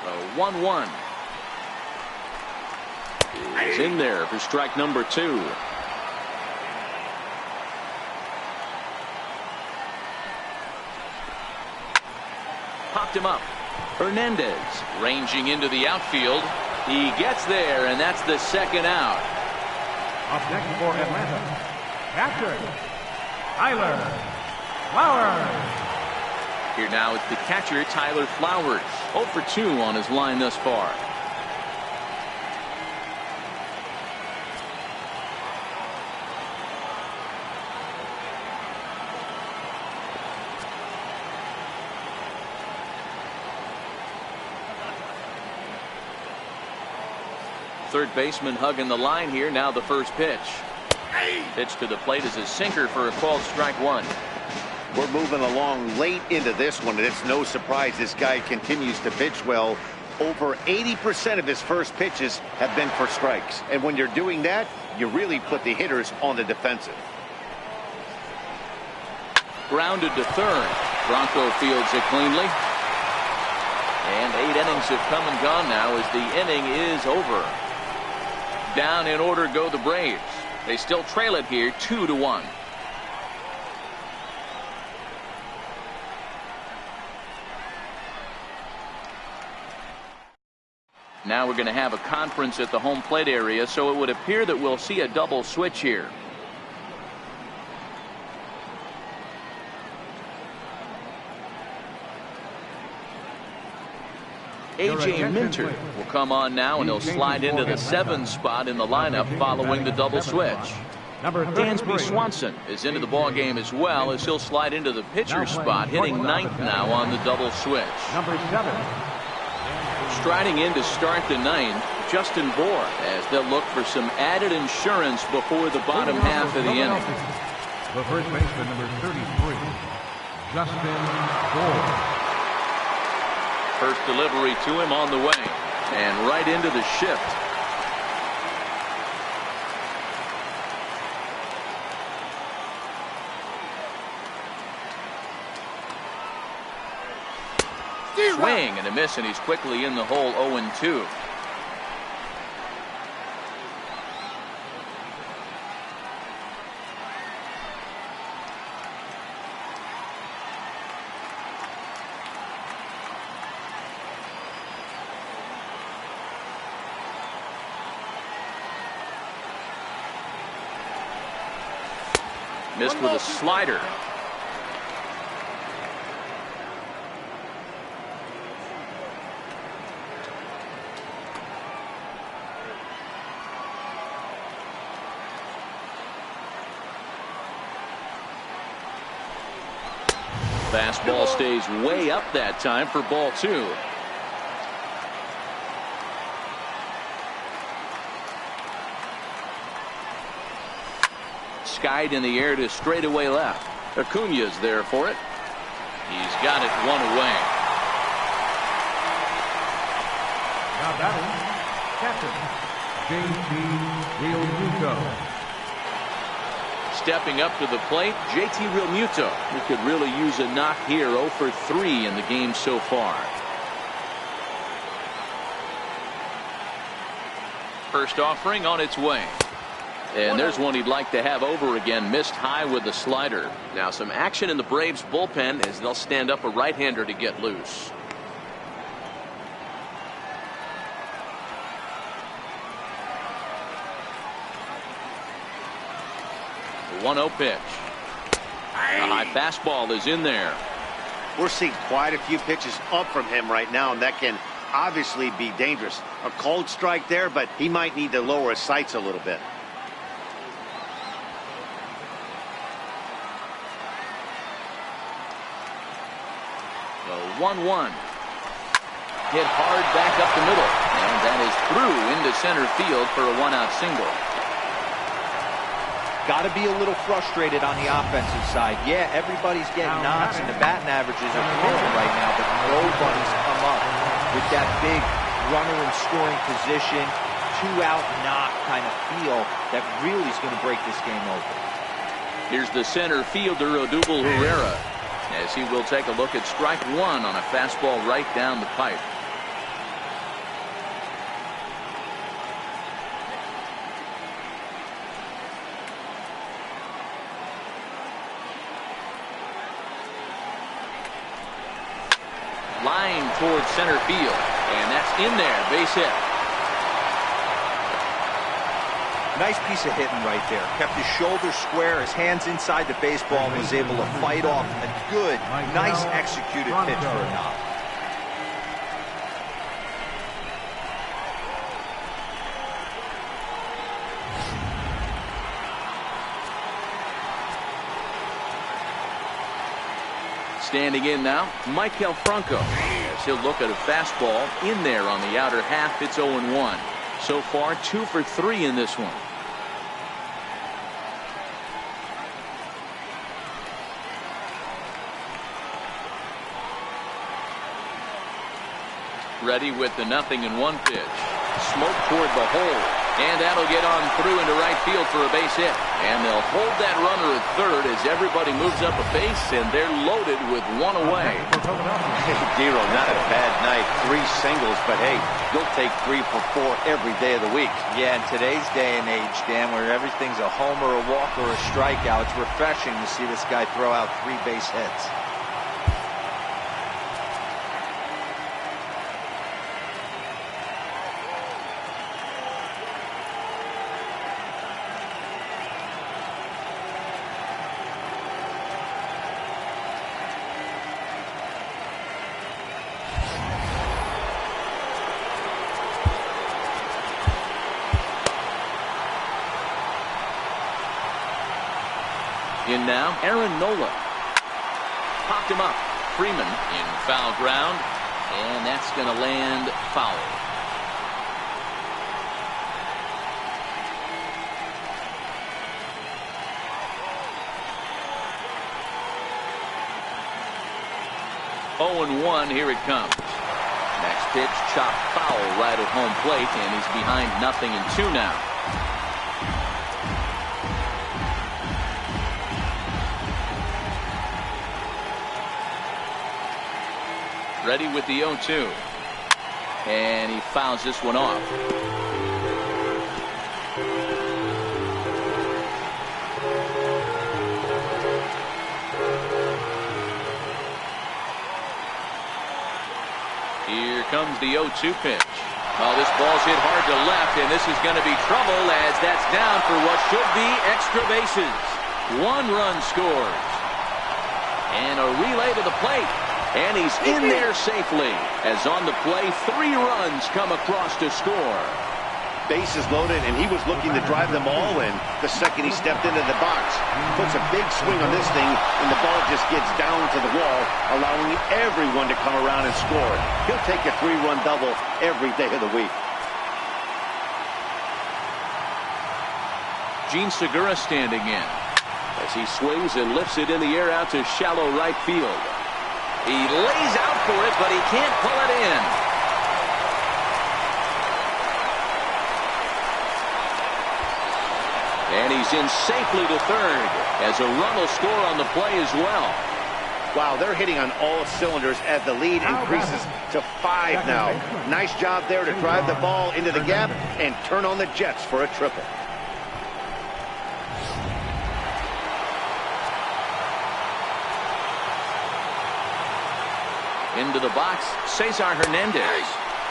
A: The 1-1 is in there for strike number 2. Popped him up. Hernandez ranging into the outfield. He gets there, and that's the 2nd out.
C: Up next for Atlanta, catcher, Tyler Flowers.
A: Here now is the catcher, Tyler Flowers. 0 for 2 on his line thus far. Third baseman hugging the line here. Now the first pitch. Pitch to the plate is a sinker for a called strike 1.
B: we're moving along late into this one, and it's no surprise this guy continues to pitch well. Over 80% of his first pitches have been for strikes. And when you're doing that, you really put the hitters on the defensive.
A: Grounded to third. Bronco fields it cleanly. And 8 innings have come and gone now as the inning is over. Down in order go the Braves. They still trail it here 2-1. Now we're going to have a conference at the home plate area, so it would appear that we'll see a double switch here. A.J. Minter will come on now, and he'll slide into the 7 spot in the lineup following the double switch. Dansby Swanson is into the ball game as well, as he'll slide into the pitcher spot, hitting 9th now on the double switch. Striding in to start the 9th, Justin Bohr, as they'll look for some added insurance before the bottom half of the inning.
C: The first baseman, number 33, Justin Bohr.
A: First delivery to him on the way, and right into the shift. Swing and a miss, and he's quickly in the hole. 0-2. Missed with a slider. Fastball stays way up that time for ball 2. Skied in the air to straightaway left. Acuna's there for it. He's got it one away.
C: Now batting, catcher, J.T. Realmuto.
A: Stepping up to the plate, J.T. Realmuto, who could really use a knock here. 0 for 3 in the game so far. First offering on its way. And there's one he'd like to have over again. Missed high with the slider.
F: Now some action in the Braves bullpen as they'll stand up a right-hander to get loose.
A: The 1-0 pitch. A high fastball is in there.
B: We're seeing quite a few pitches up from him right now, and that can obviously be dangerous. A cold strike there, but he might need to lower his sights a little bit.
A: The 1-1. Hit hard back up the middle, and that is through into center field for a 1-out single.
D: Got to be a little frustrated on the offensive side. Yeah, everybody's getting knocks and the batting averages are clearing right now, but nobody's come up with that big runner in scoring position, 2-out knock kind of feel that really is going to break this game open.
A: Here's the center fielder, Odubel Herrera, as he will take a look at strike one on a fastball right down the pipe. Line towards center field, and that's in there. Base hit.
D: Nice piece of hitting right there. Kept his shoulders square, his hands inside the baseball, and was able to fight off a good, nice executed pitch for a knock.
A: Standing in now, Maikel Franco, as he'll look at a fastball in there on the outer half. It's 0-1. So far, 2 for 3 in this one. Ready with the 0-1 pitch. Smoke toward the hole. And that'll get on through into right field for a base hit. And they'll hold that runner at third as everybody moves up a base, and they're loaded with one away.
B: Hey, Dero, not a bad night. 3 singles, but hey, you'll take 3 for 4 every day of the week.
D: Yeah, in today's day and age, Dan, where everything's a homer, a walk, or a strikeout, it's refreshing to see this guy throw out 3 base hits.
A: In now, Aaron Nola. Popped him up. Freeman in foul ground, and that's going to land foul. Oh, and 1, here it comes. Next pitch, chopped foul right at home plate, and he's behind 0-2 now. Ready with the 0-2. And he fouls this one off. Here comes the 0-2 pitch. Oh, this ball's hit hard to left, and this is going to be trouble as that's down for what should be extra bases. 1 run scores. And a relay to the plate. And he's in there safely, as on the play 3 runs come across to score.
B: Bases loaded, and he was looking to drive them all in the second he stepped into the box. Puts a big swing on this thing, and the ball just gets down to the wall, allowing everyone to come around and score. He'll take a 3-run double every day of the week.
A: Gene Segura standing in, as he swings and lifts it in the air out to shallow right field. He lays out for it, but he can't pull it in. And he's in safely to third, as a run will score on the play as well.
B: Wow, they're hitting on all cylinders as the lead increases to 5 now. Nice job there to drive the ball into the gap and turn on the Jets for a triple.
A: Into the box, Cesar Hernandez.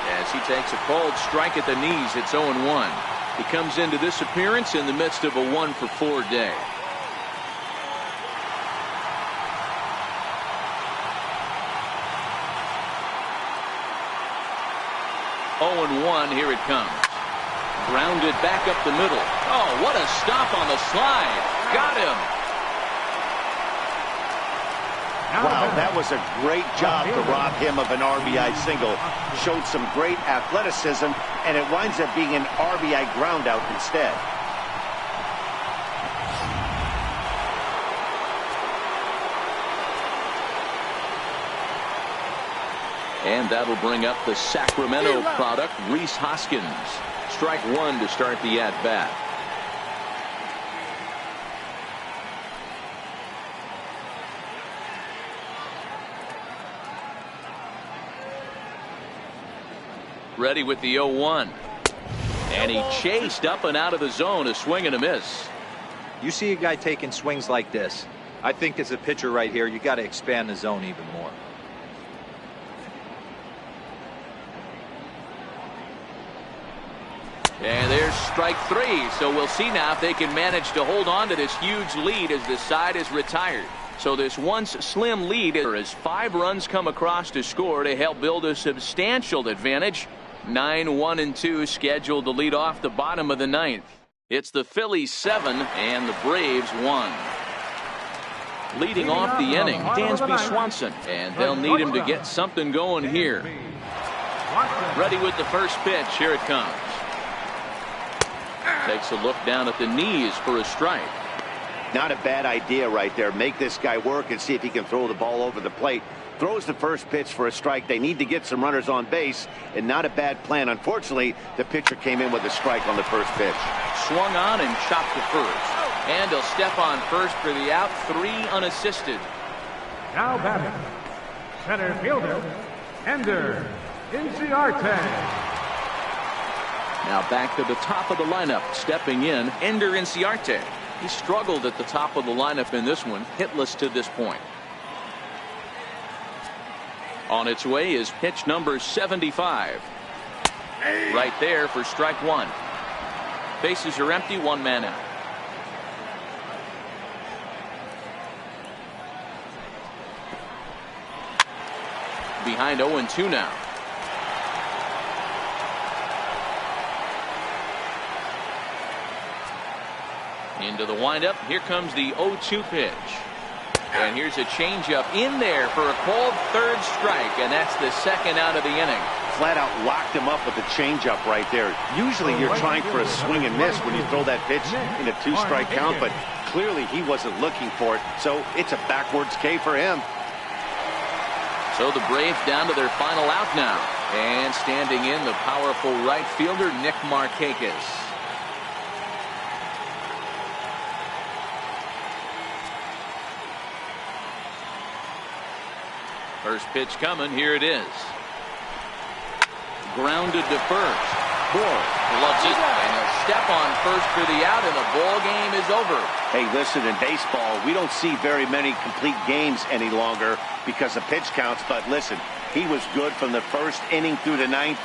A: As he takes a called strike at the knees, it's 0-1. He comes into this appearance in the midst of a 1-for-4 day. Oh, 1, here it comes. Grounded back up the middle. Oh, what a stop on the slide. Got him.
B: Wow, that was a great job to rob him of an RBI single. Showed some great athleticism, and it winds up being an RBI groundout instead.
A: And that'll bring up the Sacramento product, Rhys Hoskins. Strike 1 to start the at-bat. Ready with the 0-1. And he chased up and out of the zone, a swing and a miss.
D: You see a guy taking swings like this. I think as a pitcher right here, you got to expand the zone even more.
A: And there's strike 3. So we'll see now if they can manage to hold on to this huge lead as the side is retired. So this once slim lead, as 5 runs come across to score to help build a substantial advantage. 9-1-2 scheduled to lead off the bottom of the 9th. It's the Phillies 7 and the Braves 1. Leading off the inning, Dansby Swanson, and they'll need him to get something going here. Ready with the first pitch. Here it comes. Takes a look down at the knees for a strike.
B: Not a bad idea right there. Make this guy work and see if he can throw the ball over the plate. Throws the first pitch for a strike. They need to get some runners on base, and not a bad plan. Unfortunately, the pitcher came in with a strike on the first pitch.
A: Swung on and chopped to first. And he'll step on first for the out. 3 unassisted.
C: Now batting, center fielder, Ender Inciarte.
A: Now back to the top of the lineup. Stepping in, Ender Inciarte. He struggled at the top of the lineup in this one, hitless to this point. On its way is pitch number 75. Right there for strike 1. Bases are empty, 1 man out. Behind 0-2 now. Into the windup. Here comes the 0-2 pitch. And here's a changeup in there for a called third strike, and that's the second out of the inning.
B: Flat out locked him up with a changeup right there. Usually you're trying for a swing and miss when you throw that pitch in a 2-strike count, but clearly he wasn't looking for it, so it's a backwards K for him.
A: So the Braves down to their final out now. And standing in, the powerful right fielder, Nick Markakis. First pitch coming. Here it is. Grounded to first. Boyd loves it, and he'll step on first for the out, and the ball game is over.
B: Hey, listen, in baseball, we don't see very many complete games any longer because of pitch counts, but listen, he was good from the first inning through the 9th.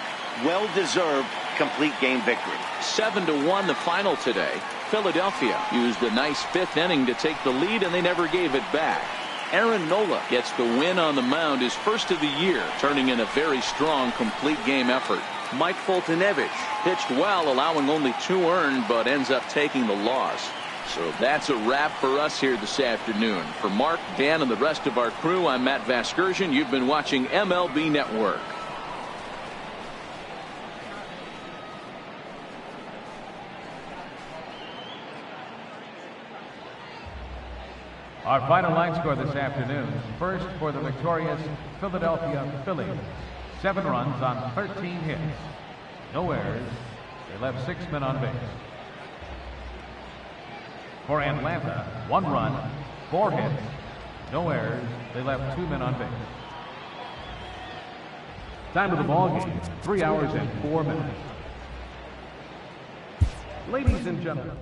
B: Well-deserved complete game victory.
A: 7-1 the final today. Philadelphia used a nice 5th inning to take the lead, and they never gave it back. Aaron Nola gets the win on the mound, his first of the year, turning in a very strong complete game effort. Mike Foltynewicz pitched well, allowing only 2 earned, but ends up taking the loss. So that's a wrap for us here this afternoon. For Mark, Dan, and the rest of our crew, I'm Matt Vasgersian. You've been watching MLB Network.
C: Our final line score this afternoon. First for the victorious Philadelphia Phillies. 7 runs on 13 hits. No errors. They left 6 men on base. For Atlanta, 1 run, 4 hits. No errors. They left 2 men on base. Time of the ball game, 3 hours and 4 minutes. Ladies and gentlemen,